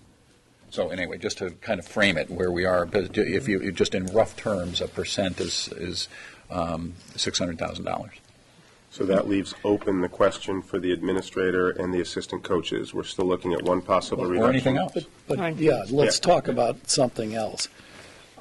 S1: So anyway, just to kind of frame it where we are, but if you just in rough terms, a percent is $600,000.
S2: So that leaves open the question for the administrator and the assistant coaches. We're still looking at one possible reduction.
S1: Or anything else.
S3: But yeah, let's
S2: Yeah.
S3: talk about something else.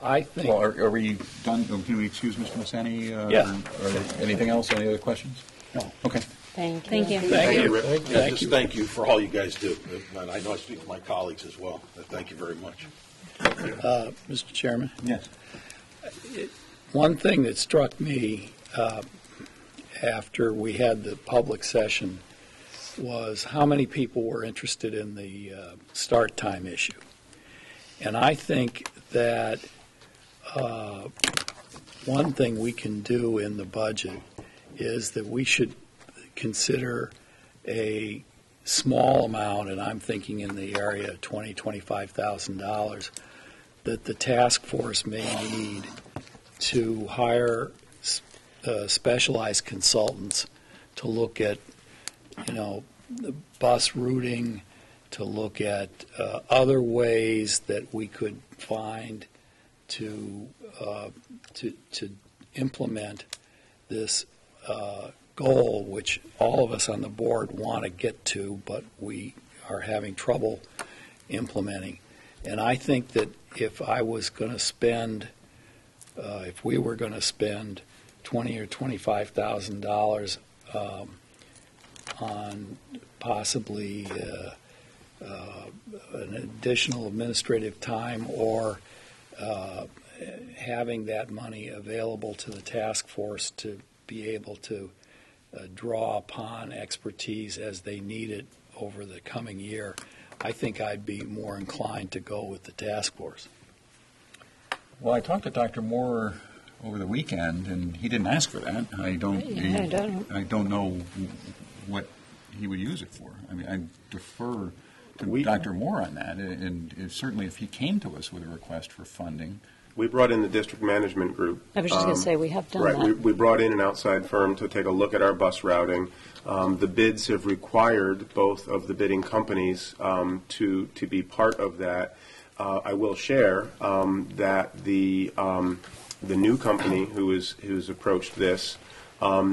S3: I think.
S1: Well, are we done? Can we excuse Mr. Massani?
S3: Yeah.
S1: Or anything else? Any other questions?
S3: No.
S1: Okay.
S5: Thank you.
S4: Thank you.
S3: Thank you.
S8: Yeah, just thank you for all you guys do. And I know I speak for my colleagues as well. Thank you very much.
S3: Mr. Chairman,
S1: Yes.
S3: one thing that struck me after we had the public session was how many people were interested in the start time issue. And I think that one thing we can do in the budget is that we should consider a small amount, and I'm thinking in the area of $20,000, $25,000, that the task force may need to hire specialized consultants to look at, the bus routing, to look at other ways that we could find to implement this goal, which all of us on the board want to get to, but we are having trouble implementing. And I think that if we were going to spend $20,000 or $25,000 on possibly an additional administrative time or having that money available to the task force to be able to draw upon expertise as they need it over the coming year, I think I'd be more inclined to go with the task force.
S1: Well, I talked to Dr. Moore over the weekend, and he didn't ask for that. I don't know what he would use it for. I mean, I defer to Dr. Moore on that, and certainly if he came to us with a request for funding.
S2: We brought in the district management group.
S5: I was just going to say, we have done
S2: Right,
S5: that.
S2: we brought in an outside firm to take a look at our bus routing. The bids have required both of the bidding companies to be part of that. I will share that the new company who's approached this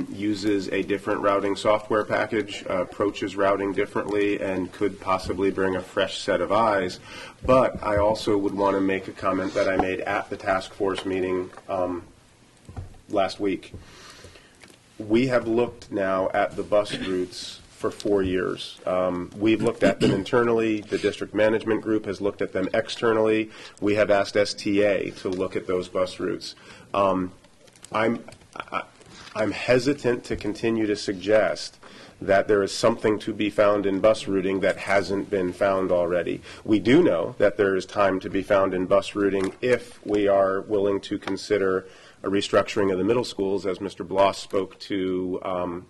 S2: uses a different routing software package, approaches routing differently, and could possibly bring a fresh set of eyes. But I also would want to make a comment that I made at the task force meeting last week. We have looked now at the bus routes for 4 years. We've looked at them internally. The district management group has looked at them externally. We have asked STA to look at those bus routes. I'm hesitant to continue to suggest that there is something to be found in bus routing that hasn't been found already. We do know that there is time to be found in bus routing if we are willing to consider a restructuring of the middle schools, as Mr. Bloss spoke to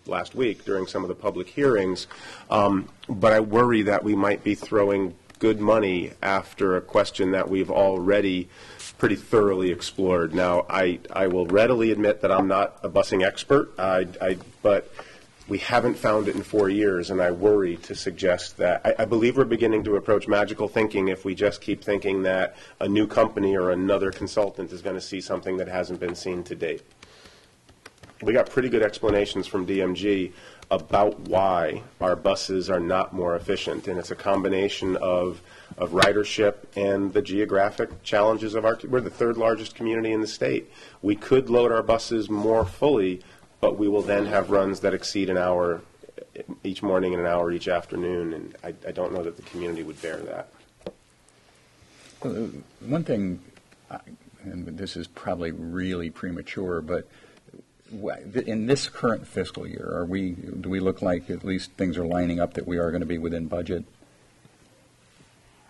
S2: last week during some of the public hearings. But I worry that we might be throwing good money after a question that we've already pretty thoroughly explored. Now, I will readily admit that I'm not a busing expert, but we haven't found it in 4 years, and I worry to suggest that. I believe we're beginning to approach magical thinking if we just keep thinking that a new company or another consultant is going to see something that hasn't been seen to date. We got pretty good explanations from DMG about why our buses are not more efficient, and it's a combination of ridership and the geographic challenges of we're the third largest community in the state. We could load our buses more fully, but we will then have runs that exceed an hour each morning and an hour each afternoon, and I don't know that the community would bear that.
S1: Well, one thing, and this is probably really premature, but in this current fiscal year, do we look like at least things are lining up that we are going to be within budget?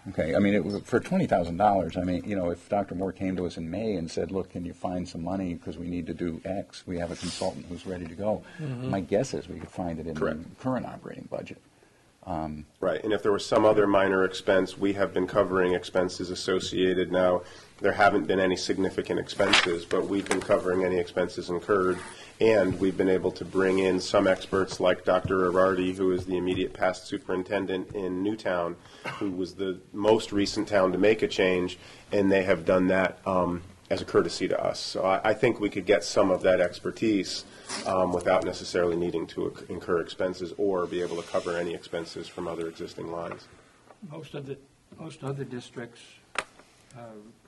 S1: Okay, I mean, for $20,000, I mean, if Dr. Moore came to us in May and said, look, can you find some money because we need to do X, we have a consultant who's ready to go. My guess is we could find it in the current operating budget.
S2: Right, and if there was some other minor expense, we have been covering expenses associated. Now, there haven't been any significant expenses, but we've been covering any expenses incurred, and we've been able to bring in some experts like Dr. Arardi, who is the immediate past superintendent in Newtown, who was the most recent town to make a change, and they have done that as a courtesy to us. So I think we could get some of that expertise without necessarily needing to incur expenses or be able to cover any expenses from other existing lines.
S11: Most other districts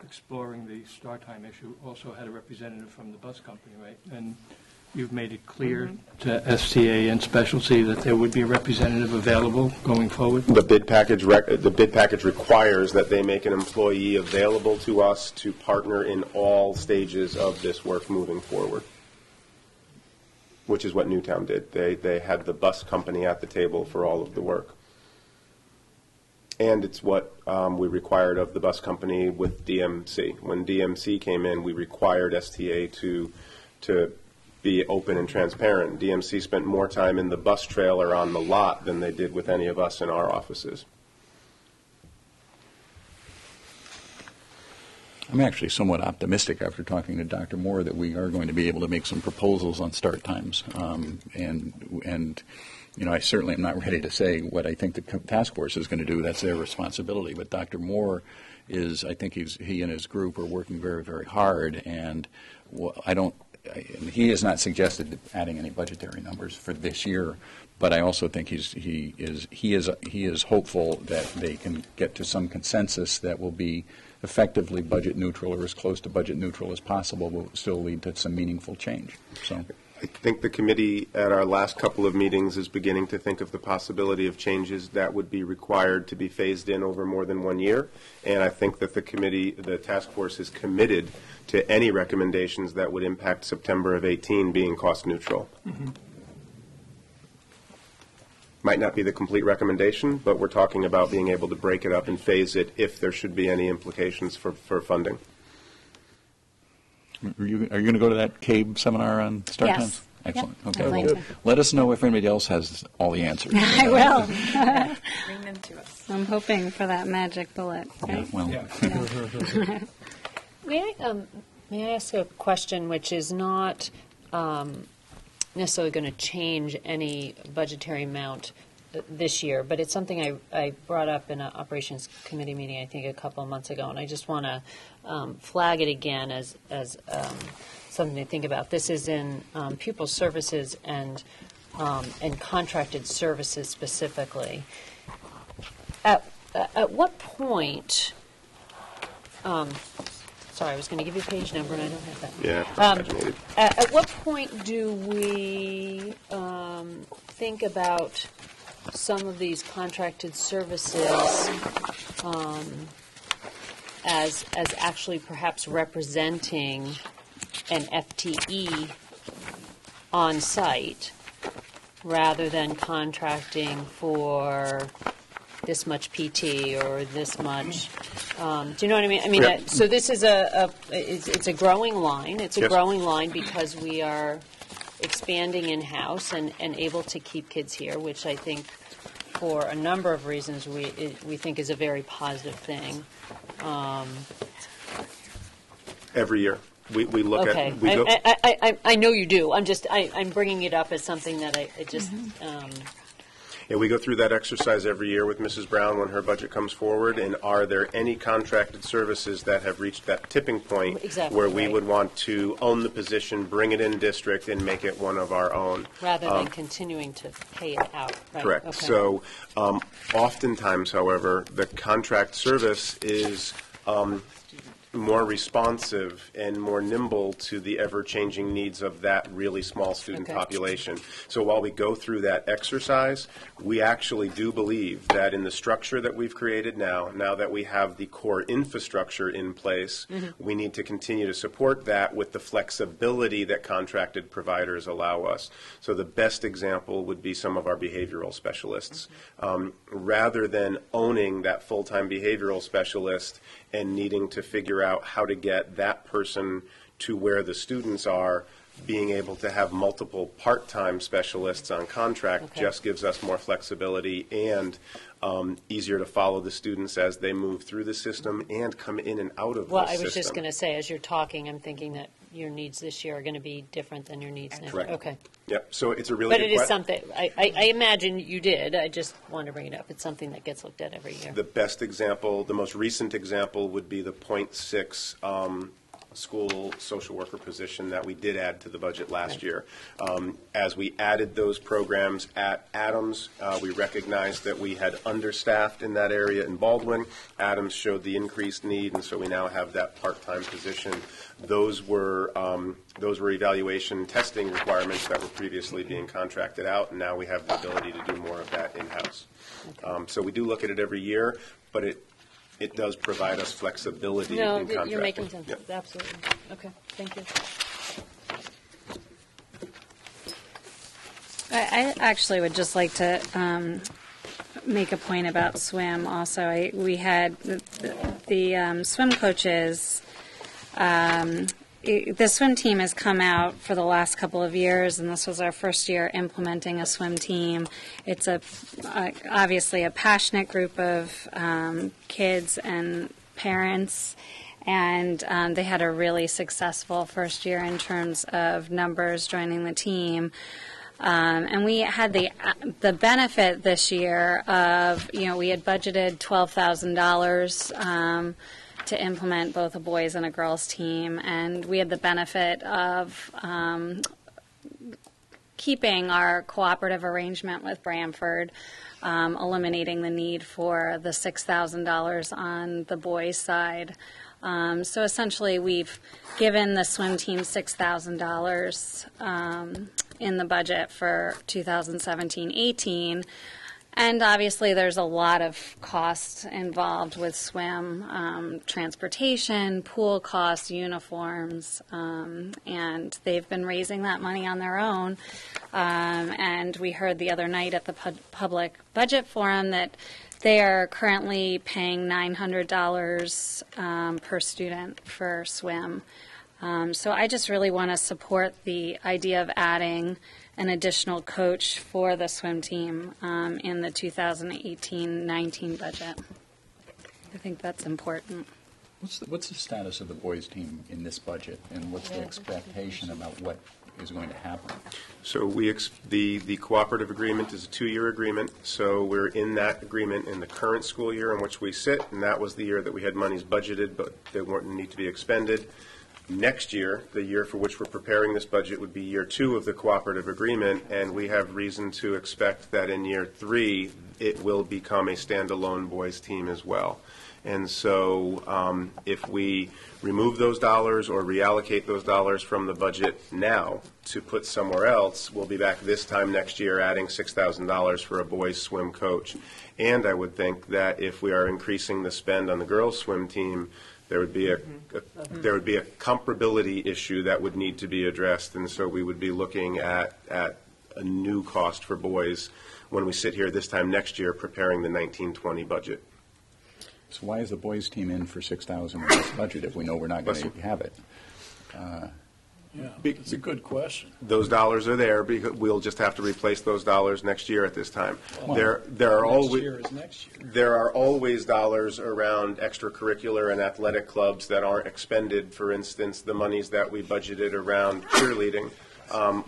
S11: exploring the start time issue also had a representative from the bus company, right? And you've made it clear to STA and Specialty that there would be a representative available going forward?
S2: The bid package requires that they make an employee available to us to partner in all stages of this work moving forward, which is what Newtown did. They had the bus company at the table for all of the work. And it's what we required of the bus company with DMC. When DMC came in, we required STA to be open and transparent. DMC spent more time in the bus trailer on the lot than they did with any of us in our offices.
S1: I'm actually somewhat optimistic after talking to Dr. Moore that we are going to be able to make some proposals on start times. And I certainly am not ready to say what I think the task force is going to do. That's their responsibility. But Dr. Moore I think he and his group are working very, very hard. And he has not suggested adding any budgetary numbers for this year. But I also think he is hopeful that they can get to some consensus that will be effectively budget neutral or as close to budget neutral as possible, will still lead to some meaningful change. So
S2: I think the committee at our last couple of meetings is beginning to think of the possibility of changes that would be required to be phased in over more than 1 year. And I think that the task force is committed to any recommendations that would impact September of 2018 being cost neutral. Might not be the complete recommendation, but we're talking about being able to break it up and phase it if there should be any implications for funding.
S1: Are you going to go to that CABE seminar on start
S4: Yes.
S1: times? Excellent.
S4: Yep,
S1: Okay.
S4: I'd like
S1: Well,
S4: to.
S1: let us know if anybody else has all the answers.
S4: I will.
S10: Bring them to us.
S4: I'm hoping for that magic bullet.
S1: Yeah,
S4: Right?
S1: well,
S5: May I ask a question which is not necessarily going to change any budgetary amount this year, but it's something I brought up in an operations committee meeting, I think, a couple of months ago, and I just want to flag it again as something to think about. This is in pupil services and contracted services specifically. At what point? Sorry, I was going to give you a page number, and I don't have that.
S2: Yeah.
S5: At what point do we think about some of these contracted services as actually perhaps representing an FTE on site rather than contracting for this much PT or this much? Do you know what I mean? I mean,
S2: Yeah.
S5: so this is it's a growing line. It's a
S2: Yes.
S5: growing line because we are expanding in-house and able to keep kids here, which I think for a number of reasons we think is a very positive thing.
S2: Every year. We look
S5: Okay,
S2: at, we go,
S5: I know you do. I'm bringing it up as something that I just,
S2: yeah, we go through that exercise every year with Mrs. Brown when her budget comes forward, and are there any contracted services that have reached that tipping point
S5: Exactly,
S2: where we
S5: right.
S2: would want to own the position, bring it in district, and make it one of our own?
S5: rather than continuing to pay it out, right?
S2: Correct.
S5: Okay.
S2: So oftentimes, however, the contract service is more responsive and more nimble to the ever-changing needs of that really small student
S5: Okay.
S2: population. So while we go through that exercise, we actually do believe that in the structure that we've created now that we have the core infrastructure in place, we need to continue to support that with the flexibility that contracted providers allow us. So the best example would be some of our behavioral specialists. Rather than owning that full-time behavioral specialist and needing to figure out how to get that person to where the students are, being able to have multiple part-time specialists on contract
S5: Okay.
S2: just gives us more flexibility and easier to follow the students as they move through the system and come in and out of
S5: Well,
S2: the
S5: I
S2: system.
S5: was just going to say, as you're talking, I'm thinking that your needs this year are going to be different than your needs next year.
S2: Correct.
S5: Okay.
S2: Yep, so it's a really
S5: But
S2: good
S5: it is
S2: question.
S5: something, I imagine you did, I just wanted to bring it up. It's something that gets looked at every year.
S2: The best example, the most recent example would be the .6 school social worker position that we did add to the budget last year. As we added those programs at Adams, we recognized that we had understaffed in that area in Baldwin. Adams showed the increased need, and so we now have that part-time position. Those were evaluation testing requirements that were previously being contracted out, and now we have the ability to do more of that in-house. So we do look at it every year, but it does provide us flexibility
S5: No,
S2: in contracting.
S5: you're making sense,
S2: Yep.
S5: absolutely. Okay, thank you.
S4: I actually would just like to make a point about swim also. We had the swim coaches. The swim team has come out for the last couple of years, and this was our first year implementing a swim team. It's obviously a passionate group of kids and parents, and they had a really successful first year in terms of numbers joining the team. And we had the benefit this year of, we had budgeted $12,000 to implement both a boys and a girls team, and we had the benefit of keeping our cooperative arrangement with Branford, eliminating the need for the $6,000 on the boys' side. So essentially, we've given the swim team $6,000 in the budget for 2017-18. And obviously, there's a lot of costs involved with swim, transportation, pool costs, uniforms, and they've been raising that money on their own. And we heard the other night at the public budget forum that they are currently paying $900 per student for swim. So I just really want to support the idea of adding an additional coach for the swim team in the 2018-19 budget. I think that's important.
S1: What's the status of the boys' team in this budget, and what's the expectation about what is going to happen?
S2: So the cooperative agreement is a 2-year agreement, so we're in that agreement in the current school year in which we sit, and that was the year that we had monies budgeted, but they weren't need to be expended. Next year, the year for which we're preparing this budget, would be year 2 of the cooperative agreement, and we have reason to expect that in year 3, it will become a standalone boys team as well. And so if we remove those dollars or reallocate those dollars from the budget now to put somewhere else, we'll be back this time next year adding $6,000 for a boys swim coach. And I would think that if we are increasing the spend on the girls swim team, there would be a comparability issue that would need to be addressed, and so we would be looking at a new cost for boys when we sit here this time next year preparing the 1920 budget.
S1: So why is the boys' team in for $6,000 in this budget if we know we're not going to have it?
S3: Yeah, it's a good question.
S2: Those dollars are there because we'll just have to replace those dollars next year at this time.
S3: Well,
S2: there are always
S3: next year is next year.
S2: There are always dollars around extracurricular and athletic clubs that aren't expended. For instance, the monies that we budgeted around cheerleading.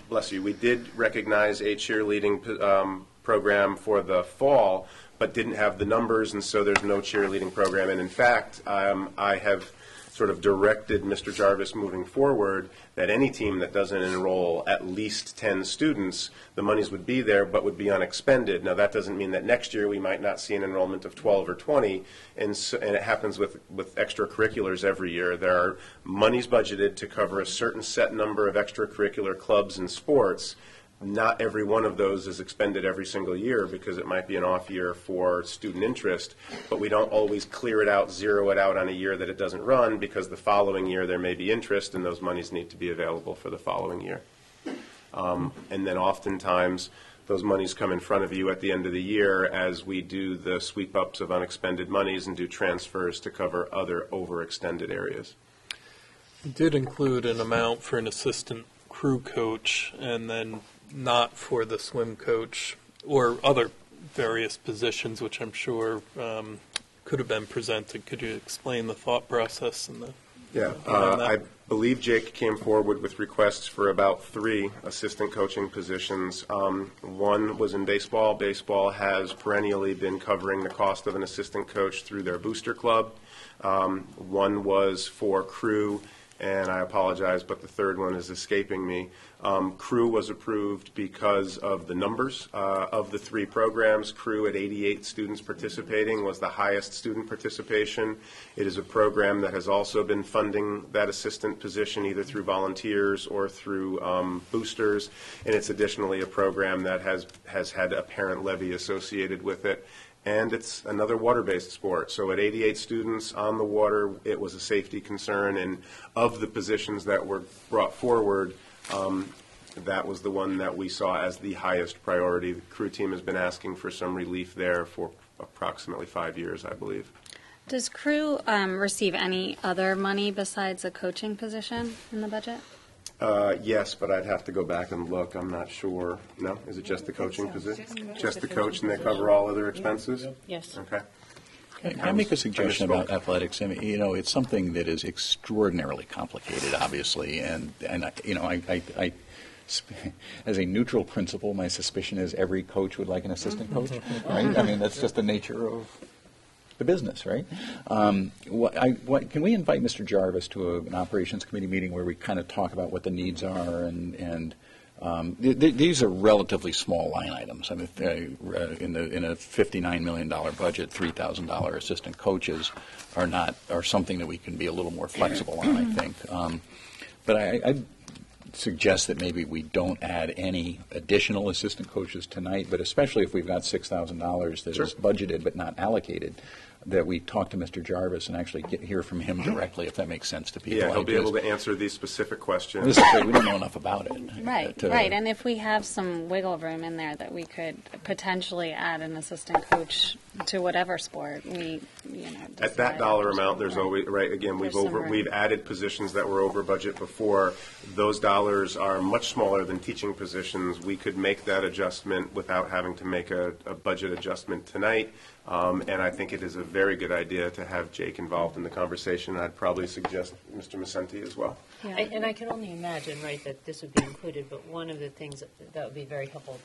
S2: Bless you. We did recognize a cheerleading program for the fall, but didn't have the numbers, and so there's no cheerleading program. And in fact, I have sort of directed Mr. Jarvis moving forward that any team that doesn't enroll at least 10 students, the monies would be there but would be unexpended. Now, that doesn't mean that next year we might not see an enrollment of 12 or 20, and it happens with extracurriculars every year. There are monies budgeted to cover a certain set number of extracurricular clubs and sports. Not every one of those is expended every single year because it might be an off year for student interest, but we don't always clear it out, zero it out on a year that it doesn't run because the following year there may be interest and those monies need to be available for the following year. And then oftentimes those monies come in front of you at the end of the year as we do the sweep ups of unexpended monies and do transfers to cover other overextended areas.
S9: We did include an amount for an assistant crew coach and then not for the swim coach or other various positions, which I'm sure could have been presented. Could you explain the thought process and the?
S2: Yeah, I believe Jake came forward with requests for about 3 assistant coaching positions. One was in baseball. Baseball has perennially been covering the cost of an assistant coach through their booster club. One was for crew, and I apologize, but the third one is escaping me. Crew was approved because of the numbers of the 3 programs. Crew at 88 students participating was the highest student participation. It is a program that has also been funding that assistant position either through volunteers or through boosters, and it's additionally a program that has had a parent levy associated with it. And it's another water-based sport. So at 88 students on the water, it was a safety concern. And of the positions that were brought forward, that was the one that we saw as the highest priority. The crew team has been asking for some relief there for approximately 5 years, I believe.
S4: Does crew receive any other money besides a coaching position in the budget?
S2: Yes, but I'd have to go back and look. I'm not sure. No? Is it just the coaching position? Just the coach, and they cover all other expenses?
S5: Yes.
S2: Okay.
S1: Can I make a suggestion about athletics? I mean, it's something that is extraordinarily complicated, obviously, and I as a neutral principle, my suspicion is every coach would like an assistant coach, right? I mean, that's just the nature of the business, right? Can we invite Mr. Jarvis to an operations committee meeting where we kind of talk about what the needs are and these are relatively small line items. I mean, in a $59 million budget, $3,000 assistant coaches are something that we can be a little more flexible on, I think. But I suggest that maybe we don't add any additional assistant coaches tonight, but especially if we've got $6,000 that is budgeted but not allocated, that we talk to Mr. Jarvis and actually hear from him directly, if that makes sense to people.
S2: Yeah, he'll be able to answer these specific questions.
S1: We don't know enough about it.
S4: Right, right. And if we have some wiggle room in there that we could potentially add an assistant coach to whatever sport,
S2: at that dollar amount, there's always, right, again, we've added positions that were over budget before. Those dollars are much smaller than teaching positions. We could make that adjustment without having to make a budget adjustment tonight. And I think it is a very good idea to have Jake involved in the conversation. I'd probably suggest Mr. Macenti as well.
S5: Yeah. And I can only imagine, right, that this would be included, but one of the things that would be very helpful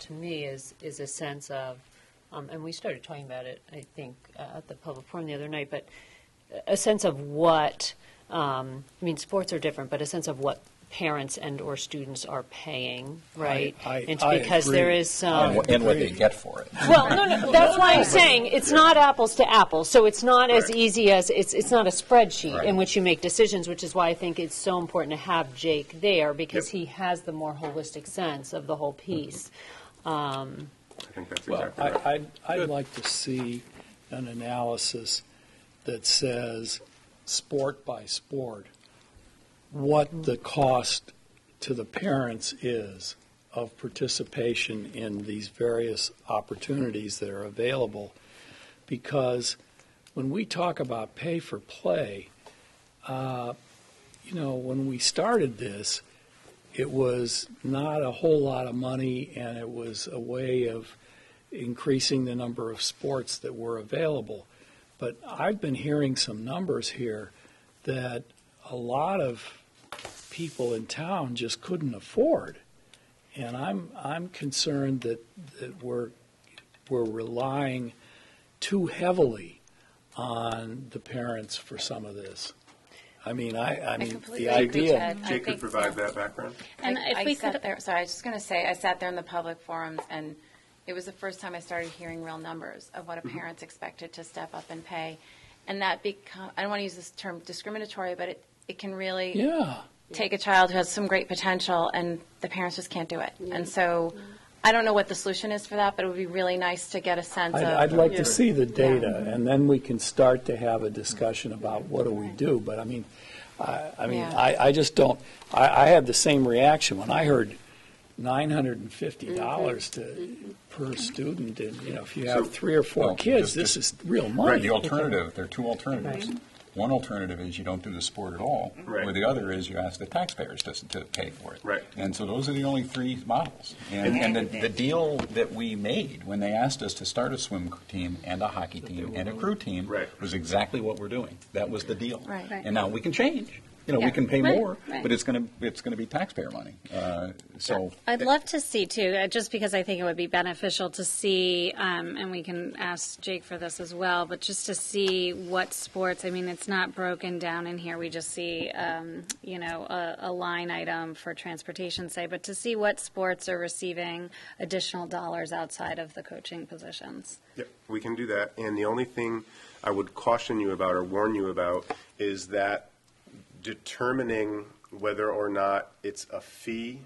S5: to me is a sense of, and we started talking about it, I think, at the public forum the other night, but a sense of what I mean, sports are different, but a sense of what parents and or students are paying, right? And because
S3: agree.
S5: there is some.
S1: And what they get for it.
S5: Well, no, that's why I'm saying it's not apples to apples. So it's not as easy as it's not a spreadsheet in which you make decisions, which is why I think it's so important to have Jake there because he has the more holistic sense of the whole piece.
S2: I think that's
S3: Well,
S2: exactly right.
S3: I'd like to see an analysis that says, sport by sport, what the cost to the parents is of participation in these various opportunities that are available. Because when we talk about pay for play, when we started this, it was not a whole lot of money, and it was a way of increasing the number of sports that were available. But I've been hearing some numbers here that a lot of people in town just couldn't afford, and I'm concerned that we're relying too heavily on the parents for some of this. I mean, the idea.
S2: Jake could provide that background.
S12: And
S4: if
S12: I
S4: we
S12: sat
S4: could-
S12: there, sorry, I was just going to say, I sat there in the public forums, and it was the first time I started hearing real numbers of what a parent's expected to step up and pay. And that I don't want to use this term discriminatory, but it can really take a child who has some great potential, and the parents just can't do it. And so I don't know what the solution is for that, but it would be really nice to get a sense of.
S3: I'd like to see the data, and then we can start to have a discussion about what do we do. But I just don't. I had the same reaction when I heard $950 per student, and if you have 3 or 4 kids, this is real money.
S1: Right, the alternative, there are two alternatives. One alternative is you don't do the sport at all, or the other is you ask the taxpayers to pay for it.
S2: Right.
S1: And so those are the only 3 models. And the deal that we made when they asked us to start a swim team and a hockey team and a crew team was exactly what we're doing. That was the deal.
S4: Right.
S1: And now we can change. We can pay more, but it's going to be taxpayer money. So
S4: I'd love to see, too, just because I think it would be beneficial to see, and we can ask Jake for this as well, but just to see what sports, it's not broken down in here. We just see, a line item for transportation, say, but to see what sports are receiving additional dollars outside of the coaching positions.
S2: Yep, we can do that. And the only thing I would caution you about or warn you about is that determining whether or not it's a fee,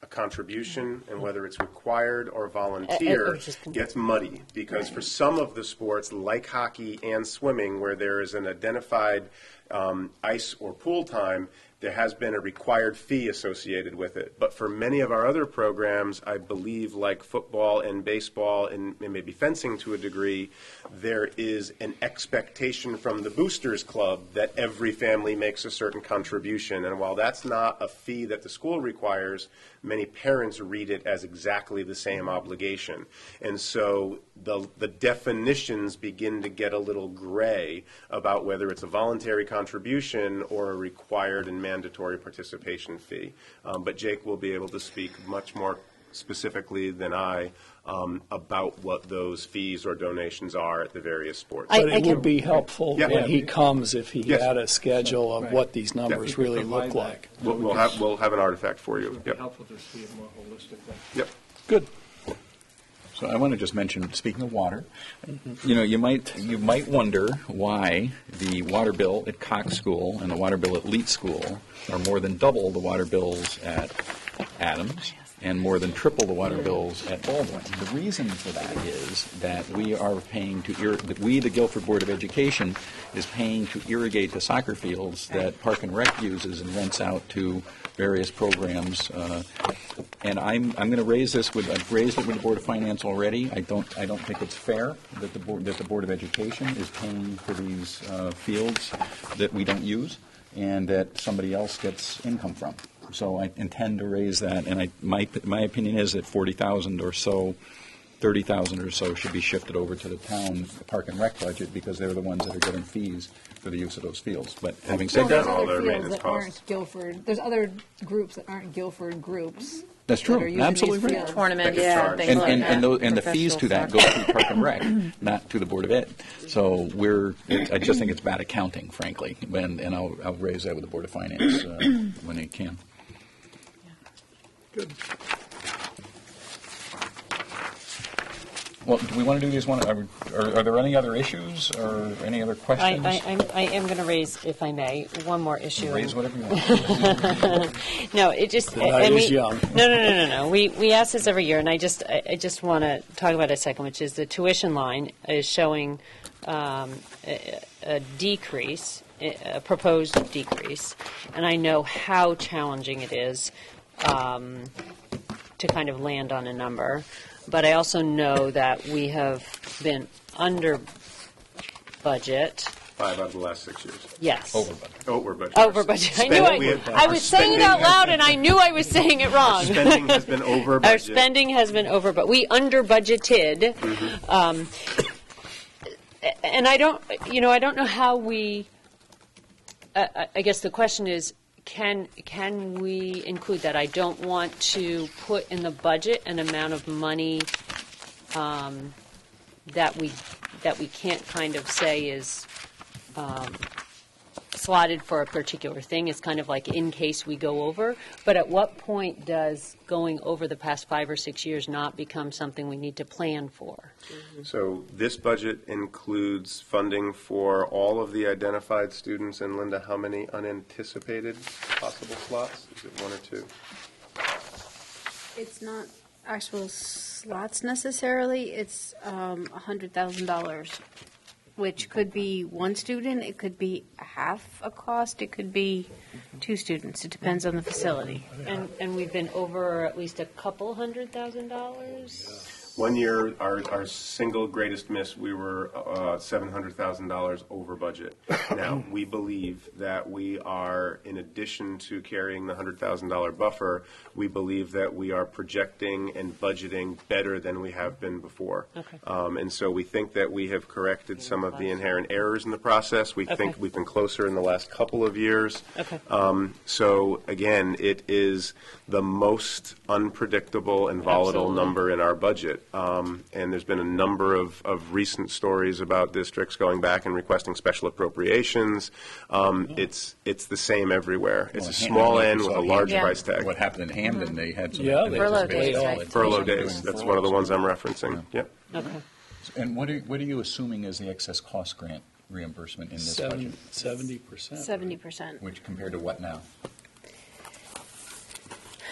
S2: a contribution, and whether it's required or volunteer gets muddy. Because for some of the sports, like hockey and swimming, where there is an identified ice or pool time, there has been a required fee associated with it. But for many of our other programs, I believe, like football and baseball and maybe fencing to a degree, there is an expectation from the Boosters Club that every family makes a certain contribution. And while that's not a fee that the school requires, many parents read it as exactly the same obligation. And so the definitions begin to get a little gray about whether it's a voluntary contribution or a required and mandatory participation fee. But Jake will be able to speak much more specifically than I about what those fees or donations are at the various sports.
S3: But it would be helpful when he comes if he had a schedule of what these numbers really look like.
S2: We'll have an artifact for you.
S11: It would be helpful to see it more holistically.
S2: Yep.
S3: Good.
S1: So I want to just mention, speaking of water, you might wonder why the water bill at Cox School and the water bill at Leet School are more than double the water bills at Adams and more than triple the water bills at Baldwin. The reason for that is that we are paying the Guilford Board of Education is paying to irrigate the soccer fields that Park and Rec uses and rents out to various programs. And I'm going to raise this I've raised it with the Board of Finance already. I don't think it's fair that the Board of Education is paying for these fields that we don't use and that somebody else gets income from. So I intend to raise that, and my opinion is that $40,000 or so, $30,000 or so should be shifted over to the town Park and Rec budget because they're the ones that are getting fees for the use of those fields. But having said that,
S2: all their maintenance costs.
S13: Aren't Guilford. There's other groups that aren't Guilford groups.
S1: That's true.
S7: that are using
S1: Absolutely
S7: these
S1: right.
S7: fields.
S12: Tournaments,
S7: Yeah.
S12: things like that.
S1: And the fees to that go to Park and Rec, not to the Board of Ed. So I just think it's bad accounting, frankly, and I'll raise that with the Board of Finance when they can.
S3: Good.
S1: Well, do we want to do these one? Are there any other issues or any other questions?
S5: I am going to raise, if I may, one more issue.
S1: Raise whatever you want.
S5: No, it just.
S3: The night is young.
S5: No. We ask this every year, and I just want to talk about it a second, which is the tuition line is showing a decrease, a proposed decrease, and I know how challenging it is to kind of land on a number. But I also know that we have been under budget.
S2: 5 out of the last 6 years.
S5: Yes.
S1: Over budget.
S2: Over budget.
S5: Over budget. I was saying it out loud, and I knew I was saying it wrong.
S2: Our spending has been over budget.
S5: Our spending has been over, but we under budgeted. And I don't know how we. I guess the question is, can we include that? I don't want to put in the budget an amount of money that we can't kind of say is slotted for a particular thing. It's kind of like in case we go over. But at what point does going over the past 5 or 6 years not become something we need to plan for?
S2: So this budget includes funding for all of the identified students. And Linda, how many unanticipated possible slots? Is it 1 or 2?
S13: It's not actual slots necessarily. It's $100,000, which could be one student. It could be half a cost. It could be 2 students. It depends on the facility.
S5: And we've been over at least a couple $100,000.
S2: 1 year, our single greatest miss, we were $700,000 over budget. Now, we believe that we are, in addition to carrying the $100,000 buffer, we believe that we are projecting and budgeting better than we have been before.
S5: Okay.
S2: And so we think that we have corrected some of the inherent errors in the process. We think we've been closer in the last couple of years.
S5: Okay.
S2: So, again, it is the most unpredictable and volatile
S5: Absolutely.
S2: number in our budget. And there's been a number of recent stories about districts going back and requesting special appropriations. It's the same everywhere. It's a small end with a large price tag.
S1: What happened in Hamden, they had some.
S3: Yeah, they
S12: Furlough
S3: just laid
S12: days,
S3: off.
S12: right?
S2: Furlough days, that's one of the ones I'm referencing. Yep.
S5: Okay.
S1: And what are you assuming is the excess cost grant reimbursement in this budget?
S3: 70%.
S13: 70%.
S1: Which compared to what now?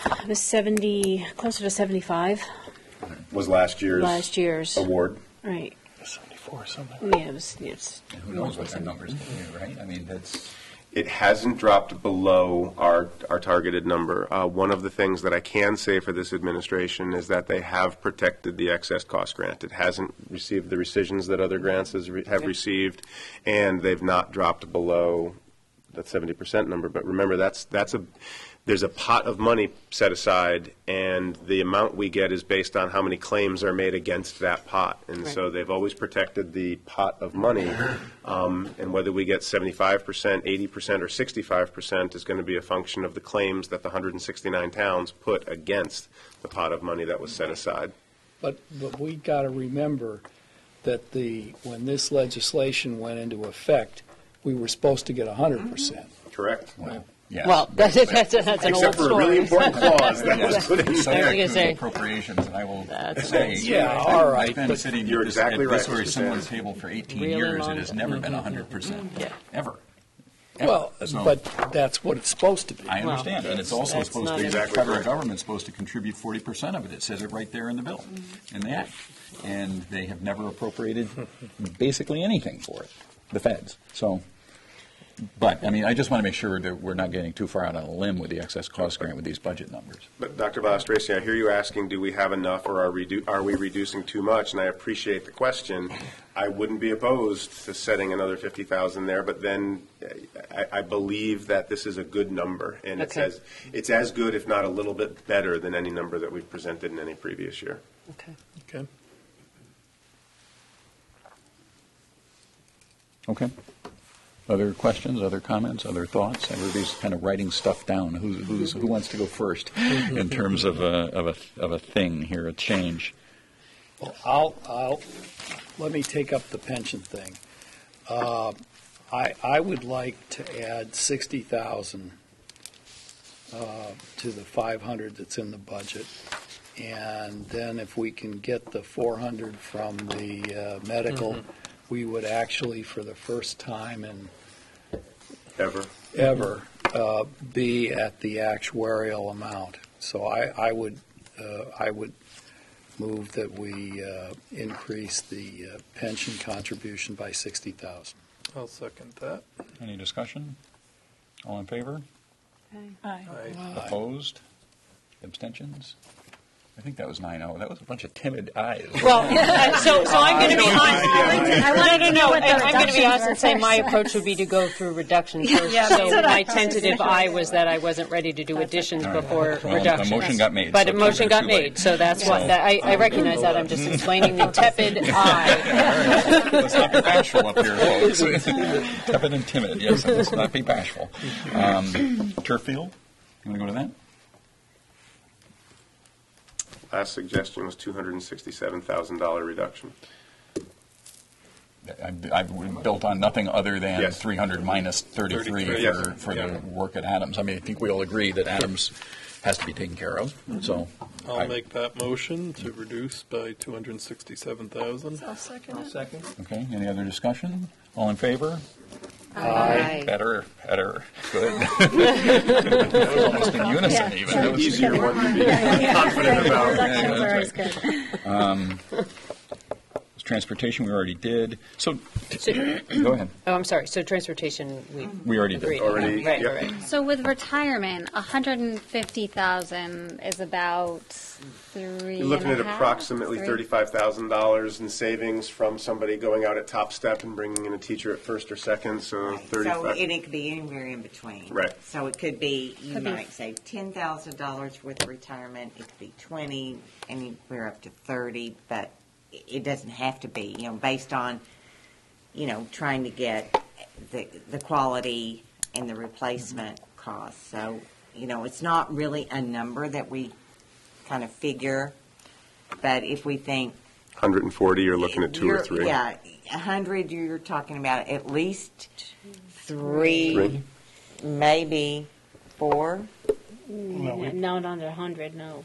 S13: It was 70, closer to 75
S2: Was last year's
S13: last year's.
S2: award.
S13: Right.
S3: 74 something.
S13: Yeah, it's
S1: And who knows what that number's going to be, right? I mean, that's.
S2: It hasn't dropped below our targeted number. One of the things that I can say for this administration is that they have protected the excess cost grant. It hasn't received the rescissions that other grants have received, and they've not dropped below that 70% number. But remember, there's a pot of money set aside, and the amount we get is based on how many claims are made against that pot. And so they've always protected the pot of money, and whether we get 75%, 80%, or 65% is going to be a function of the claims that the 169 towns put against the pot of money that was set aside.
S3: But we got to remember that when this legislation went into effect, we were supposed to get 100%.
S2: Correct.
S1: Well, yes.
S5: Well, that's an old
S2: Except for a
S5: story.
S2: really important clause that was put in
S5: I was
S2: there.
S5: gonna say-
S1: Appropriations, and I will
S5: That's-
S1: say.
S3: Yeah, all right,
S1: I've been
S3: but
S1: sitting
S2: you're
S1: at this
S2: exactly right,
S1: very
S2: Mr.
S1: similar
S2: Sanders.
S1: table for 18
S5: Really
S1: years.
S5: long
S1: It has
S5: time.
S1: never been 100%.
S5: Yeah.
S1: Ever.
S3: Well,
S1: So-
S3: but that's what it's supposed to be.
S1: I understand, and it's also
S5: that's
S1: supposed
S5: not
S1: to be, the
S2: exactly
S1: federal
S2: right.
S1: government's supposed to contribute 40% of it. It says it right there in the bill, in the act. And they have never appropriated basically anything for it, the feds. So, but, I mean, I just want to make sure that we're not getting too far out on a limb with the excess cost grant with these budget numbers.
S2: But Dr. Balastraci, I hear you asking, do we have enough or are we reducing too much? And I appreciate the question. I wouldn't be opposed to setting another 50,000 there, but then I believe that this is a good number. And
S5: Okay.
S2: it's as good, if not a little bit better, than any number that we've presented in any previous year.
S5: Okay.
S3: Okay.
S1: Okay. Other questions, other comments, other thoughts? Everybody's kind of writing stuff down. Who wants to go first in terms of a thing here, a change?
S3: Well, let me take up the pension thing. I would like to add 60,000 to the 500 that's in the budget. And then if we can get the 400 from the medical, we would actually, for the first time in ever, be at the actuarial amount. So I would move that we increase the pension contribution by 60,000.
S9: I'll second that.
S1: Any discussion? All in favor?
S7: Aye.
S1: Opposed? Abstentions? I think that was 9-0. That was a bunch of timid ayes.
S5: Well, so I'm going to be honest. I'm going to be honest and say my approach would be to go through reductions first. So my tentative eye was that I wasn't ready to do additions before reductions.
S1: A motion got made.
S5: But a motion got made, so that's what, I recognize that. I'm just explaining the tepid eye.
S1: Let's not be bashful up here, folks. Tepid and timid, yes, let's not be bashful. Turf field, you want to go to that?
S2: Last suggestion was $267,000 reduction.
S1: I've built on nothing other than
S2: Yes.
S1: 300 minus 33
S2: Yes.
S1: for the work at Adams. I mean, I think we all agree that Adams has to be taken care of, so.
S9: I'll make that motion to reduce by 267,000.
S7: I'll second it.
S1: Okay, any other discussion? All in favor?
S13: Aye.
S1: Better, good. That was almost in unison even. That was
S2: Easier one to be confident about.
S1: Transportation, we already did. So, go ahead.
S5: Oh, I'm sorry. So transportation,
S1: We already did.
S5: agreed.
S2: Already,
S5: Right,
S2: yep.
S5: right.
S4: So with retirement, 150,000 is about three.
S2: You're looking
S4: and
S2: at
S4: a half,
S2: approximately
S4: three?
S2: $35,000 in savings from somebody going out at top step and bringing in a teacher at first or second, so
S14: Right.
S2: 35.
S14: So it could be anywhere in between.
S2: Right.
S14: So it could be, you
S4: Could be.
S14: might save $10,000 worth of retirement, it could be 20, anywhere up to 30, but it doesn't have to be, based on, trying to get the quality and the replacement costs. So, it's not really a number that we kind of figure, but if we think
S2: 140, you're looking at 2 or 3.
S14: Yeah, 100, you're talking about at least 3,
S2: Three.
S14: maybe 4.
S13: No, not 100, no.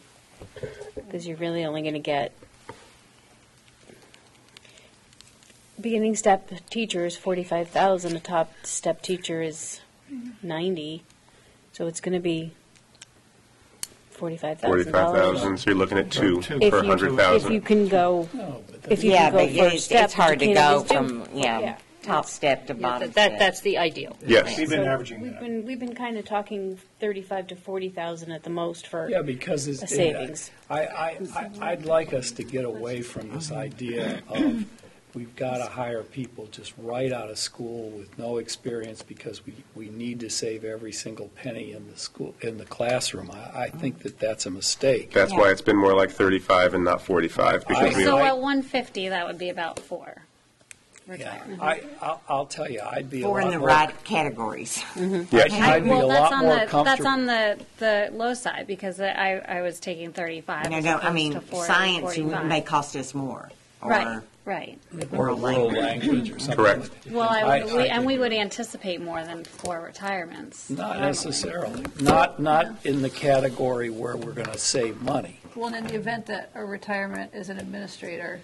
S13: Because you're really only going to get beginning step teacher is 45,000. A top step teacher is 90. So it's going to be $45,000.
S2: 45,000, so you're looking at 2
S13: If
S2: per
S13: you
S2: 100,000.
S13: can go, if you
S14: Yeah,
S13: can go
S14: but
S13: first
S14: it's
S13: step,
S14: hard to
S13: you can't
S14: go
S13: always do-
S14: from, top step to bottom step.
S5: That's the ideal.
S2: Yes.
S3: We've been
S13: So
S3: averaging that.
S13: We've been kind of talking 35 to 40,000 at the most for
S3: Yeah, because it's
S13: a savings.
S3: I'd like us to get away from this idea of we've got to hire people just right out of school with no experience because we need to save every single penny in the classroom. I think that's a mistake.
S2: That's why it's been more like 35 and not 45, because we
S4: So at 150, that would be about 4
S3: Yeah,
S4: retirement.
S3: I'll tell you, I'd be a
S14: 4
S3: lot
S14: in the
S3: more.
S14: right categories.
S2: Yes.
S3: I'd be a
S4: Well, that's
S3: lot
S4: on
S3: more
S4: the, that's
S3: comfortable.
S4: on the low side, because I was taking 35
S14: No,
S4: as
S14: I
S4: opposed
S14: mean,
S4: to 40,
S14: science
S4: 45.
S14: may cost us more.
S4: Right, right.
S3: Or world language or something.
S2: Correct.
S3: like that.
S4: Well, we
S3: could-
S4: would anticipate more than 4 retirements.
S3: Not necessarily. Not in the category where we're going to save money.
S7: Well, in the event that a retirement is an administrator,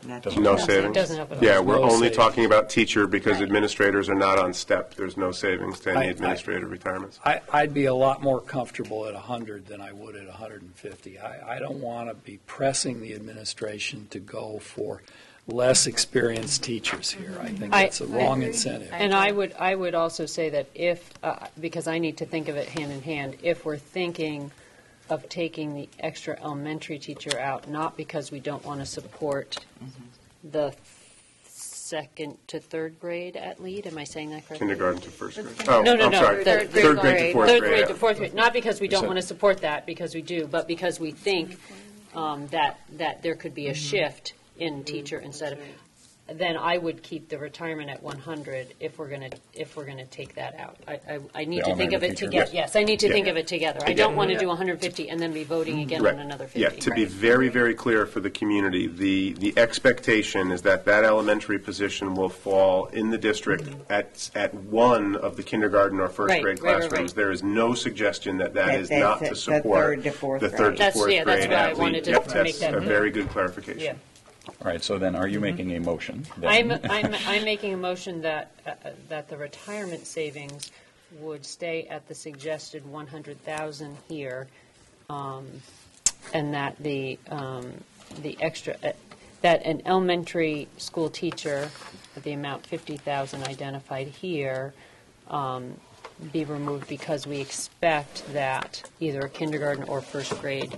S14: That's
S2: No
S14: true.
S2: savings.
S5: doesn't open up.
S2: Yeah, we're
S3: No
S2: only
S3: savings.
S2: talking about teacher because
S4: Right.
S2: administrators are not on step. There's no savings to any
S3: I-
S2: administrative retirements.
S3: I'd be a lot more comfortable at 100 than I would at 150. I don't want to be pressing the administration to go for less experienced teachers here. I think that's a wrong incentive.
S5: And I would also say that if, because I need to think of it hand in hand, if we're thinking of taking the extra elementary teacher out, not because we don't want to support the second to third grade at lead, am I saying that correctly?
S2: Kindergarten to first grade. Oh,
S5: No,
S2: I'm sorry.
S5: the
S2: Third grade to fourth
S5: Third
S2: grade.
S5: grade to
S2: yeah.
S5: fourth grade, not because we don't want to support that, because we do, but because we think that there could be a shift in teacher instead of, then I would keep the retirement at 100 if we're going to take that out. I need
S1: The
S5: to think of it
S1: elementary
S5: together.
S1: teacher.
S5: Yes, I need to
S2: Yeah.
S5: think of it together. I don't want to do 150 and then be voting again on another 50.
S2: Yeah, to be very, very clear for the community, the expectation is that that elementary position will fall in the district at one of the kindergarten or first
S5: Right,
S2: grade
S5: right, right,
S2: classrooms.
S5: right.
S2: There is no suggestion that
S14: That-
S2: is
S14: that's
S2: not
S14: the
S2: to support
S14: third to fourth
S2: the
S14: grade.
S2: third to
S5: That's-
S2: fourth
S5: yeah,
S2: grade
S5: that's why I
S2: athlete.
S5: wanted to
S2: Yep,
S5: make
S2: that's
S5: that
S2: a
S5: clear.
S2: very good clarification.
S5: Yeah.
S1: All right, so then are you making a motion? then?
S5: I'm making a motion that the retirement savings would stay at the suggested 100,000 here, and that the extra, that an elementary school teacher, at the amount 50,000 identified here, be removed because we expect that either a kindergarten or first grade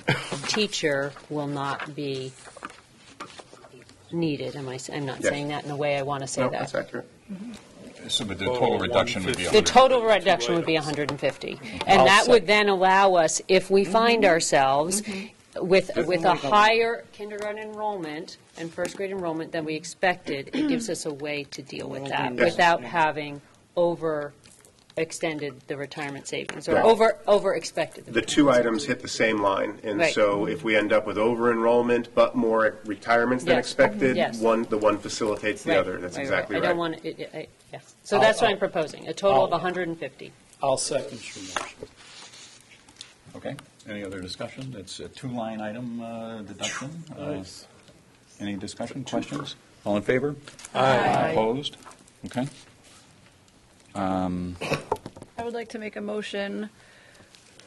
S5: teacher will not be needed. I'm not
S2: Yes.
S5: saying that in the way I want to say
S2: No,
S5: that.
S2: that's accurate.
S1: So but the total reduction would be
S5: The total reduction would be 150. And
S3: I'll
S5: that would
S3: second.
S5: then allow us, if we find ourselves with a higher kindergarten enrollment and first grade enrollment than we expected, it gives us a way to deal with that
S2: Yes.
S5: without having overextended the retirement savings or
S2: Right.
S5: over-expected.
S2: The two items hit the same line, and
S5: Right.
S2: so if we end up with over-enrollment but more retirements than
S5: Yes.
S2: expected,
S5: Yes.
S2: the one facilitates the
S5: Right,
S2: other. That's exactly
S5: I
S2: right.
S5: don't want to, yes. So that's what I'm proposing, a total of
S3: I'll-
S5: 150.
S3: I'll second your motion.
S1: Okay, any other discussion? It's a two-line item deduction. Any discussion, questions? All in favor?
S7: Aye.
S1: Opposed? Okay.
S7: I would like to make a motion,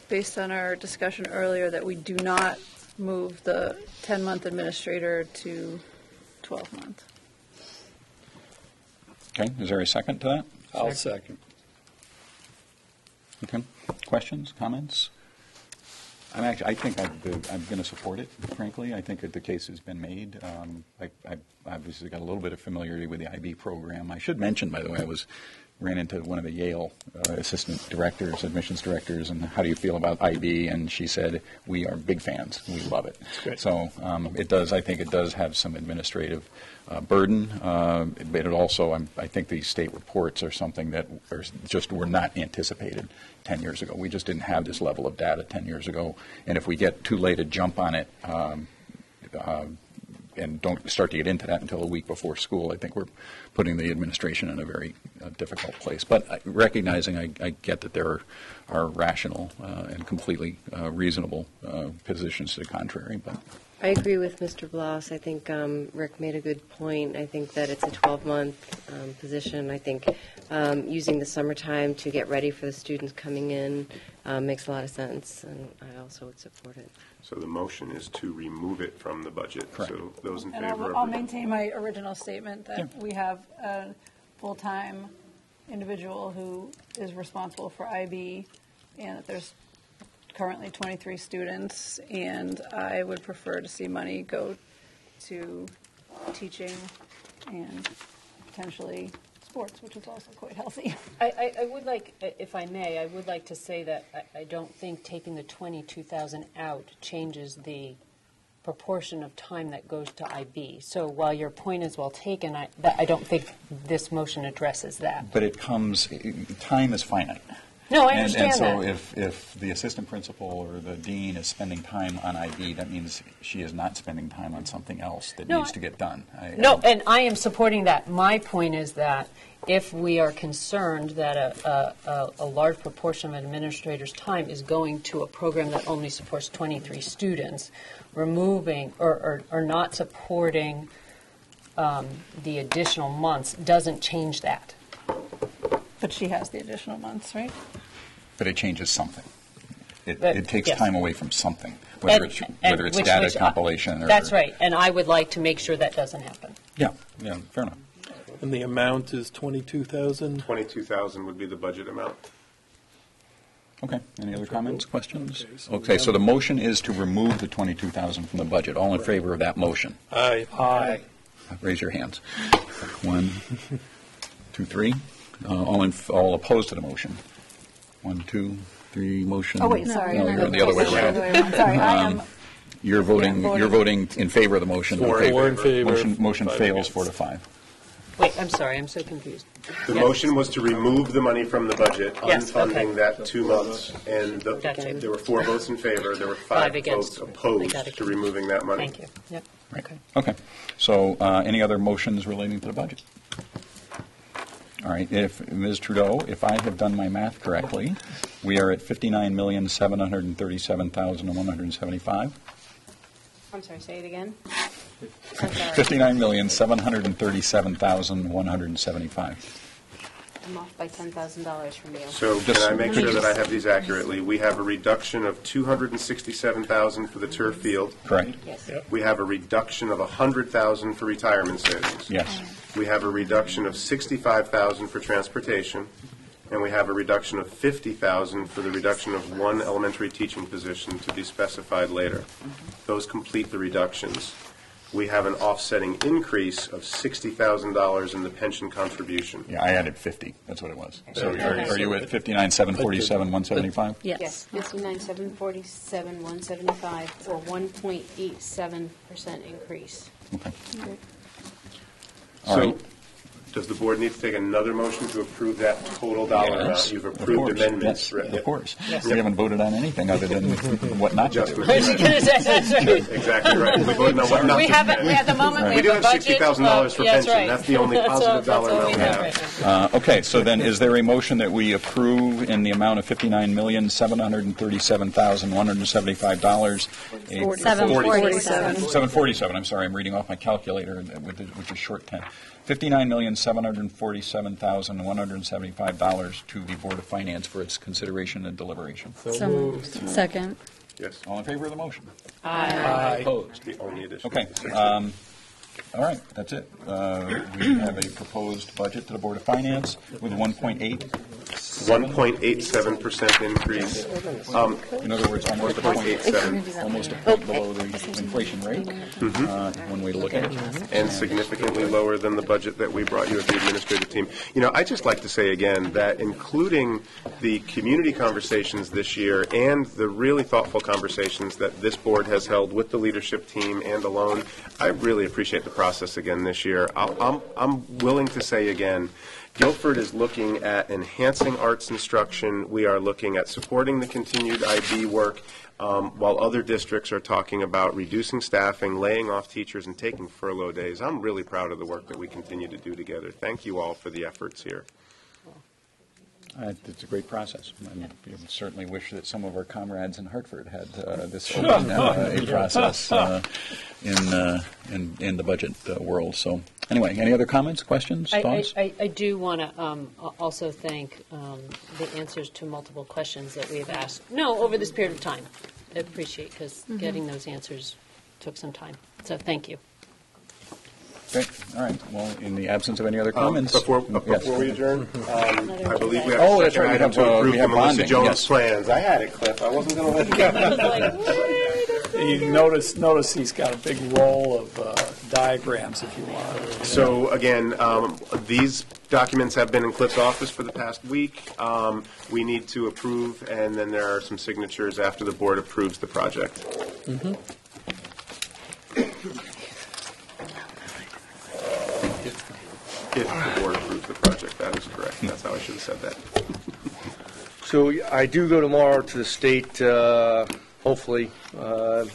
S7: based on our discussion earlier, that we do not move the 10-month administrator to 12-month.
S1: Okay, is there a second to that?
S3: I'll second.
S1: Okay, questions, comments? I think I'm going to support it, frankly. I think that the case has been made. I've obviously got a little bit of familiarity with the IB program. I should mention, by the way, ran into one of the Yale assistant directors, admissions directors, and how do you feel about IB? And she said, we are big fans. We love it.
S3: Great.
S1: So I think it does have some administrative burden, but it also, I think the state reports are something that were not anticipated 10 years ago. We just didn't have this level of data 10 years ago. And if we get too late a jump on it, and don't start to get into that until a week before school, I think we're putting the administration in a very difficult place. But recognizing, I get that there are rational and completely reasonable positions to the contrary. But
S10: I agree with Mr. Bloss. I think Rick made a good point. I think that it's a 12-month position. I think using the summertime to get ready for the students coming in makes a lot of sense, and I also would support it.
S2: So the motion is to remove it from the budget.
S1: Correct.
S2: So those in
S7: And
S2: favor
S7: I'll
S2: of
S7: maintain my original statement that we have a full-time individual who is responsible for IB, and that there's currently 23 students, and I would prefer to see money go to teaching and potentially sports, which is also quite healthy.
S5: I would like, if I may, I would like to say that I don't think taking the 22,000 out changes the proportion of time that goes to IB. So while your point is well taken, I don't think this motion addresses that.
S1: But time is finite.
S5: No, I understand
S1: and
S5: that.
S1: so if the assistant principal or the dean is spending time on IB, that means she is not spending time on something else that needs to get done.
S5: And I am supporting that. My point is that if we are concerned that a large proportion of an administrator's time is going to a program that only supports 23 students, removing or not supporting the additional months doesn't change that.
S7: But she has the additional months, right?
S1: But it changes something. It takes
S5: yes.
S1: time away from something, whether it's
S5: which
S1: data compilation or...
S5: That's right, and I would like to make sure that doesn't happen.
S1: Yeah, fair enough.
S9: And the amount is 22,000?
S2: 22,000 would be the budget amount.
S1: Okay, any other comments, questions? Okay, so the motion is to remove the 22,000 from the budget. All in favor of that motion?
S9: Aye.
S3: Aye.
S1: Raise your hands. 1, 2, 3. All opposed to the motion? 1, 2, 3. Motion.
S7: Oh, wait, sorry.
S1: No, you're the other way around.
S7: Sorry, I am.
S1: You're voting in favor of the motion.
S9: Four in favor.
S1: Motion
S9: 5
S1: fails
S9: against.
S1: 4 to 5.
S5: Wait, I'm sorry, I'm so confused.
S2: The motion was to remove the money from the budget,
S5: Yes,
S2: unfunding
S5: okay.
S2: that 2 months, and
S5: Gotcha.
S2: there were 4 votes in favor, there were 5
S5: Five against.
S2: votes
S5: I
S2: opposed
S5: got it.
S2: to removing that money.
S5: Thank you. Yep.
S1: Right.
S5: Okay.
S1: Okay. So any other motions relating to the budget? All right. If, Ms. Trudeau, if I have done my math correctly, we are at $59,737,175.
S13: I'm sorry, say it again.
S1: $59,737,175.
S13: I'm off by $10,000 from you.
S2: So can I make sure that I have these accurately? We have a reduction of $267,000 for the turf field.
S1: Correct?
S13: Yes.
S2: We have a reduction of $100,000 for retirement savings.
S1: Yes.
S2: We have a reduction of $65,000 for transportation, and we have a reduction of $50,000 for the reduction of 1 elementary teaching position to be specified later. Those complete the reductions. We have an offsetting increase of $60,000 in the pension contribution.
S1: Yeah, I added 50. That's what it was. So are you at 59,747,175?
S13: Yes, 59,747,175, or 1.87% increase.
S1: Okay. All
S2: So,
S1: right.
S2: does the board need to take another motion to approve that total dollar amount?
S1: Yes,
S2: You've
S1: of
S2: approved
S1: course.
S2: amendments.
S1: Yes,
S2: right?
S1: of course. We haven't voted on anything other than what not to do.
S2: Exactly right. We voted on what not
S5: We
S2: to
S5: haven't,
S2: do.
S5: at the moment,
S2: We do have
S5: budget,
S2: $60,000 for
S5: yeah, that's
S2: pension.
S5: right.
S2: That's the only positive dollar
S5: That's all
S2: amount
S5: we
S2: we
S5: have
S2: have.
S5: right now.
S1: Okay, so then is there a motion that we approve in the amount of $59,737,175? $747. I'm sorry, I'm reading off my calculator, which is short 10. $59,747,175 to the Board of Finance for its consideration and deliberation.
S9: So moved.
S4: Second.
S2: Yes.
S1: All in favor of the motion?
S3: Aye.
S1: Opposed?
S2: The only addition.
S1: Okay. All right, that's it. We have a proposed budget to the Board of Finance with
S2: 1.87% increase.
S1: In other words, almost a point,
S2: 1.87.
S1: almost a point below the inflation rate, one way to look at it.
S2: And significantly lower than the budget that we brought you as the administrative team. You know, I'd just like to say again that including the community conversations this year and the really thoughtful conversations that this board has held with the leadership team and alone, I really appreciate the process again this year. I'm willing to say again, Guilford is looking at enhancing arts instruction. We are looking at supporting the continued IB work, while other districts are talking about reducing staffing, laying off teachers, and taking furlough days. I'm really proud of the work that we continue to do together. Thank you all for the efforts here.
S1: It's a great process. And we certainly wish that some of our comrades in Hartford had this open a process in the budget world. So anyway, any other comments, questions, thoughts?
S5: I do want to also thank the answers to multiple questions that we have asked, over this period of time. I appreciate, because getting those answers took some time. So thank you.
S1: Great. All right. Well, in the absence of any other comments.
S2: Before
S1: Yes.
S2: we adjourn, I believe we have
S1: Oh,
S2: a
S1: that's
S2: second
S1: right.
S2: item
S1: We
S2: to
S1: have,
S2: approve
S1: we
S2: the
S1: have
S2: Melissa
S1: bonding,
S2: Jones
S1: yes.
S2: plans. I had it, Cliff. I wasn't going to let it go.
S3: You notice he's got a big roll of diagrams, if you want.
S2: So again, these documents have been in Cliff's office for the past week. We need to approve, and then there are some signatures after the board approves the project. If the board approves the project, that is correct. That's how I should have said that.
S6: So I do go tomorrow to the state, hopefully, to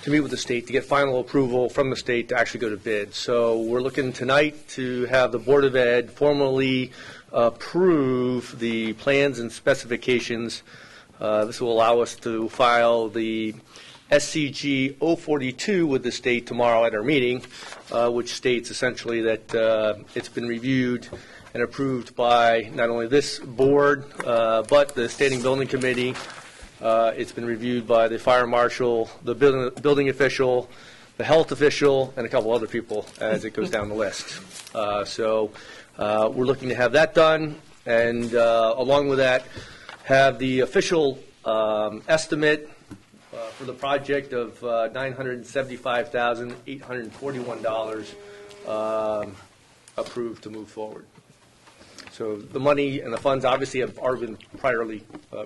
S6: meet with the state to get final approval from the state to actually go to bid. So we're looking tonight to have the Board of Ed formally approve the plans and specifications. This will allow us to file the SCG 042 with the state tomorrow at our meeting, which states essentially that it's been reviewed and approved by not only this board, but the Standing Building Committee. It's been reviewed by the fire marshal, the building official, the health official, and a couple other people as it goes down the list. So we're looking to have that done, and along with that, have the official estimate for the project of $975,841 approved to move forward. So the money and the funds obviously have already been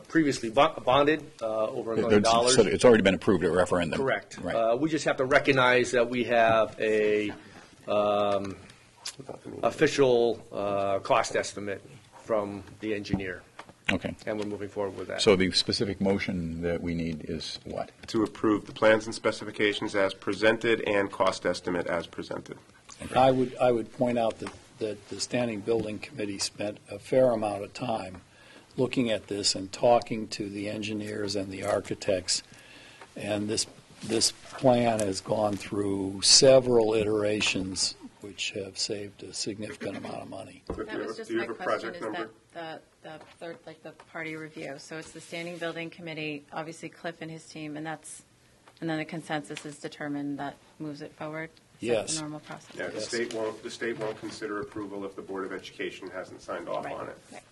S6: previously bonded, over $1 million.
S1: So it's already been approved at referendum.
S6: Correct.
S1: Right.
S6: We just have to recognize that we have a official cost estimate from the engineer,
S1: Okay.
S6: and we're moving forward with that.
S1: So the specific motion that we need is what?
S2: To approve the plans and specifications as presented and cost estimate as presented.
S3: I would point out that the Standing Building Committee spent a fair amount of time looking at this and talking to the engineers and the architects. And this plan has gone through several iterations, which have saved a significant amount of money.
S12: That was just my question, is that the third, like the party review. So it's the Standing Building Committee, obviously Cliff and his team, and then the consensus is determined that moves it forward? Is that
S3: Yes.
S12: the normal process?
S2: Yeah, the state won't consider approval if the Board of Education hasn't signed off
S12: Right,
S2: on it.
S12: right.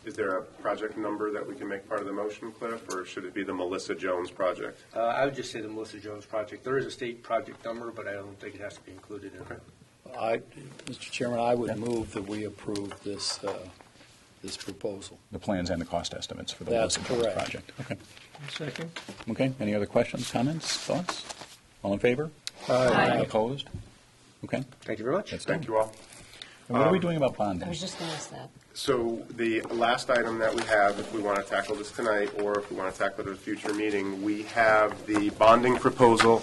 S2: Is there a project number that we can make part of the motion, Cliff, or should it be the Melissa Jones project?
S6: I would just say the Melissa Jones project. There is a state project number, but I don't think it has to be included in it.
S3: Mr. Chairman, I would move that we approve this proposal.
S1: The plans and the cost estimates for the
S3: That's
S1: Wilson Jones
S3: correct.
S1: project. Okay.
S11: Second?
S1: Okay. Any other questions, comments, thoughts? All in favor?
S3: Aye.
S1: Opposed? Okay.
S6: Thank you very much.
S1: That's done.
S2: Thank you all.
S1: And what are we doing about bonding?
S5: I was just going to ask that.
S2: So the last item that we have, if we want to tackle this tonight, or if we want to tackle it at a future meeting, we have the bonding proposal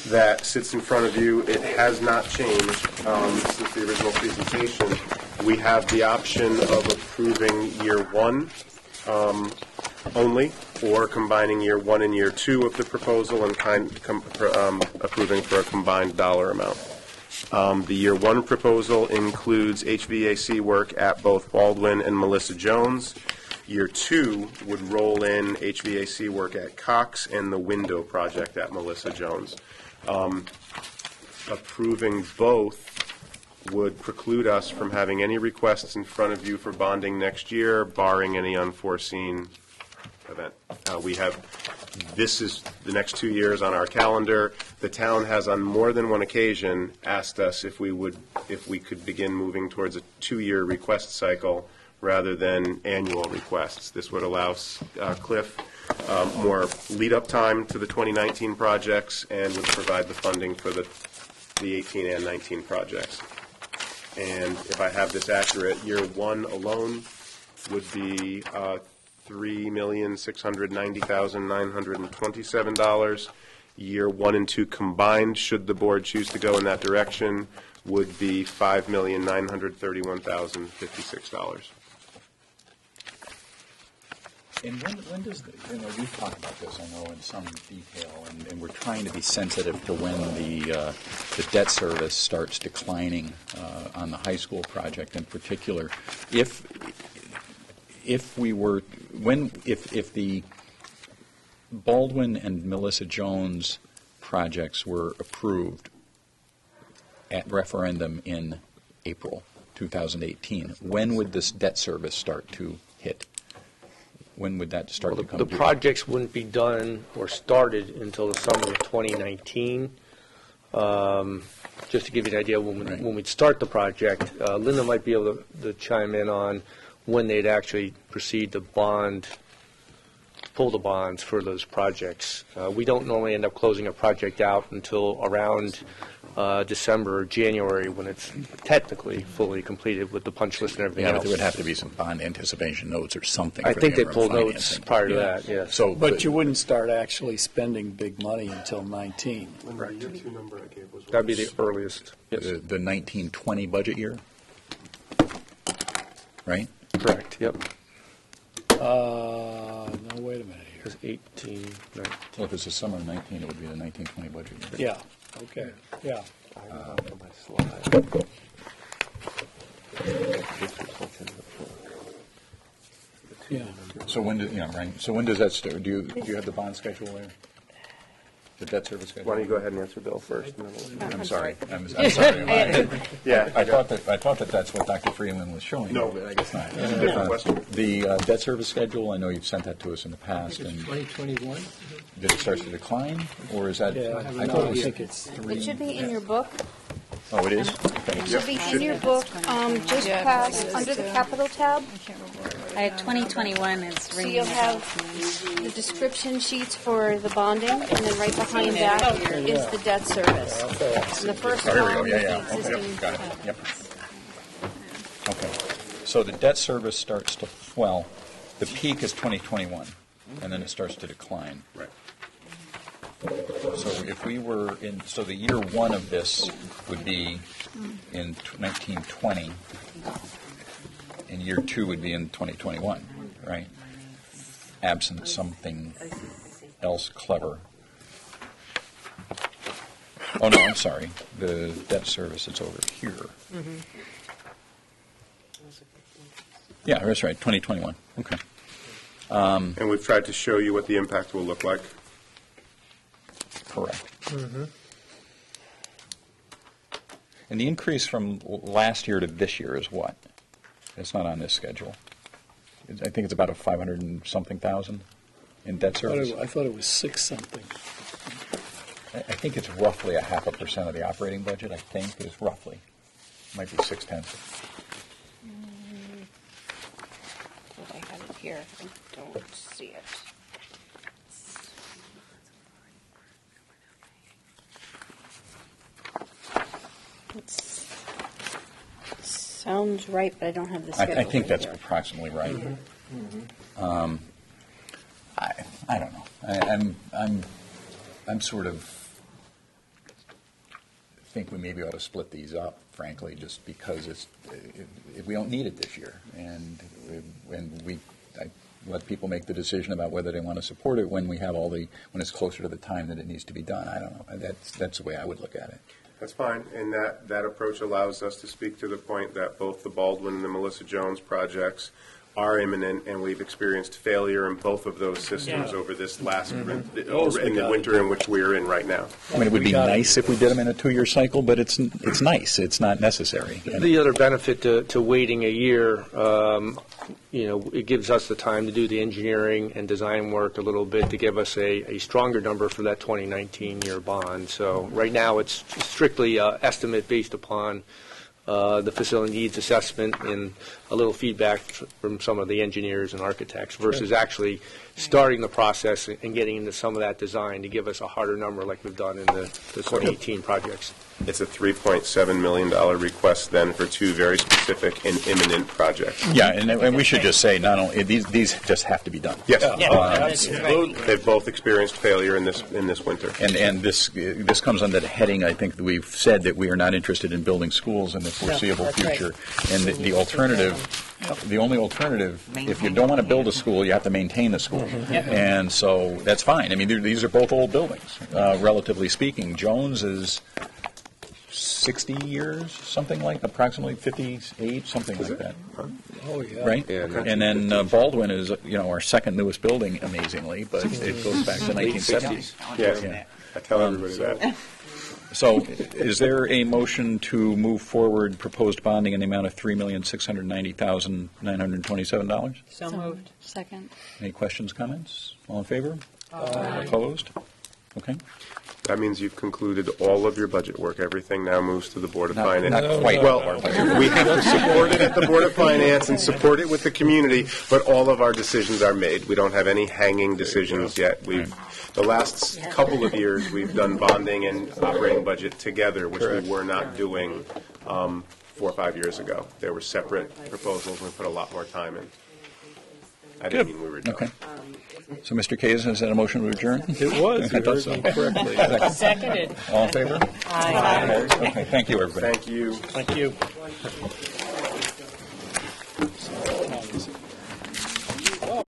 S2: that sits in front of you. It has not changed since the original presentation. We have the option of approving year one only, or combining year one and year two of the proposal and approving for a combined dollar amount. The year one proposal includes HVAC work at both Baldwin and Melissa Jones. Year two would roll in HVAC work at Cox and the window project at Melissa Jones. Approving both would preclude us from having any requests in front of you for bonding next year, barring any unforeseen event. This is the next 2 years on our calendar. The town has on more than one occasion asked us if we could begin moving towards a 2-year request cycle rather than annual requests. This would allow Cliff more lead-up time to the 2019 projects and would provide the funding for the 18 and 19 projects. And if I have this accurate, year one alone would be $3,690,927. Year one and two combined, should the board choose to go in that direction, would be $5,931,056.
S1: And when does, we've talked about this, I know, in some detail, and we're trying to be sensitive to when the debt service starts declining on the high school project in particular. If the Baldwin and Melissa Jones projects were approved at referendum in April 2018, when would this debt service start to hit? When would that start to come
S6: The
S1: due?
S6: projects wouldn't be done or started until the summer of 2019. Just to give you an idea, when we'd start the project, Linda might be able to chime in on when they'd actually proceed to pull the bonds for those projects. We don't normally end up closing a project out until around December or January, when it's technically fully completed with the punch list and everything
S1: Yeah,
S6: else.
S1: but there would have to be some bond anticipation notes or something.
S6: I
S1: for
S6: think
S1: the
S6: they pull
S1: interim
S6: notes
S1: financing.
S6: prior to that, yes.
S1: So,
S3: But you wouldn't start actually spending big money until 19.
S2: The year two number I gave was what?
S6: That'd be the earliest. Yes,
S1: the 1920 budget year, right?
S6: correct, yep.
S3: No, wait a minute here.
S6: It's 18, 19.
S1: Well, if it's the summer of 19, it would be the 1920 budget year.
S3: Yeah, okay, yeah. Yeah.
S1: So when So when does that start? Do you have the bond schedule there? The debt service schedule?
S2: Why don't you go ahead and answer Bill first? And then
S1: I'm sorry. I'm sorry.
S2: Yeah.
S1: I thought that that's what Dr. Freeman was showing.
S2: No.
S1: But I guess not.
S2: It's a different question.
S1: The debt service schedule, I know you've sent that to us in the past,
S11: It's
S1: and
S11: 2021?
S1: did it start to decline, or is that?
S3: Yeah,
S1: I thought it was.
S3: it's
S13: It should be in your book.
S1: Oh, it is? Okay.
S13: It should be in your book, just past, under the capital tab.
S4: I had 2021 is
S13: So
S4: ringing
S13: you'll
S4: a bell
S13: have
S4: to me.
S13: the description sheets for the bonding, and then right behind that is the debt service. And the first
S1: Oh, here we go,
S13: column
S1: yeah,
S13: is
S1: yeah.
S13: the
S1: Okay,
S13: existing.
S1: yep, got it, yep. Okay. So the debt service starts to, well, the peak is 2021, and then it starts to decline.
S2: Right.
S1: So if we were in, so the year one of this would be in 1920, and year two would be in 2021, right? Absent something else clever. Oh, no, I'm sorry. The debt service is over here. Yeah, that's right, 2021. Okay.
S2: And we've tried to show you what the impact will look like.
S1: Correct. And the increase from last year to this year is what? It's not on this schedule. I think it's about a 500 and something thousand in debt service.
S3: I thought it was 6 something.
S1: I think it's roughly 0.5% of the operating budget, I think. It's roughly. Might be 0.6.
S13: I have it here. I don't see it. Sounds right, but I don't have the schedule.
S1: I think that's
S13: here.
S1: approximately right. I don't know. I'm sort of think we maybe ought to split these up, frankly, just because we don't need it this year, and I let people make the decision about whether they want to support it when when it's closer to the time that it needs to be done. I don't know. That's the way I would look at it.
S2: That's fine, and that approach allows us to speak to the point that both the Baldwin and the Melissa Jones projects are imminent, and we've experienced failure in both of those systems over this last, in the winter in which we are in right now.
S1: I mean, it would be nice if we did them in a 2-year cycle, but it's nice. It's not necessary.
S6: The other benefit to waiting a year, it gives us the time to do the engineering and design work a little bit to give us a stronger number for that 2019 year bond. So right now it's strictly estimate based upon the facility needs assessment and a little feedback from some of the engineers and architects versus actually starting the process and getting into some of that design to give us a harder number like we've done in the 2018 projects.
S2: It's a $3.7 million request then for 2 very specific and imminent projects.
S1: Yeah, and we should just say, not only, these just have to be done.
S2: Yes.
S1: Absolutely.
S2: They've both experienced failure in this winter.
S1: And this comes under the heading, I think, that we've said that we are not interested in building schools in the foreseeable future. And the only alternative, if you don't want to build a school, you have to maintain the school. And so that's fine. I mean, these are both old buildings, relatively speaking. Jones is 60 years, something like, approximately 58, something like that.
S3: Oh, yeah.
S1: Right?
S6: Yeah, okay.
S1: And then Baldwin is, our second newest building, amazingly, but it goes back to 1970s.
S2: Yeah. I tell everybody that.
S1: So is there a motion to move forward proposed bonding in the amount of $3,690,927?
S5: So moved.
S4: Second.
S1: Any questions, comments? All in favor? Opposed? Okay.
S2: That means you've concluded all of your budget work. Everything now moves to the Board of Finance.
S1: Not quite.
S2: Well, we have to support it at the Board of Finance and support it with the community, but all of our decisions are made. We don't have any hanging decisions yet. The last couple of years, we've done bonding and operating budget together, which we were not doing 4 or 5 years ago. There were separate proposals, and we put a lot more time in. I didn't mean we were done.
S1: Okay. So, Mr. Kays, is that a motion to adjourn?
S3: It was.
S1: I thought so.
S3: Correctly.
S5: Seconded.
S1: All in favor?
S5: Aye.
S1: Okay, thank you, everybody.
S2: Thank you.
S3: Thank you.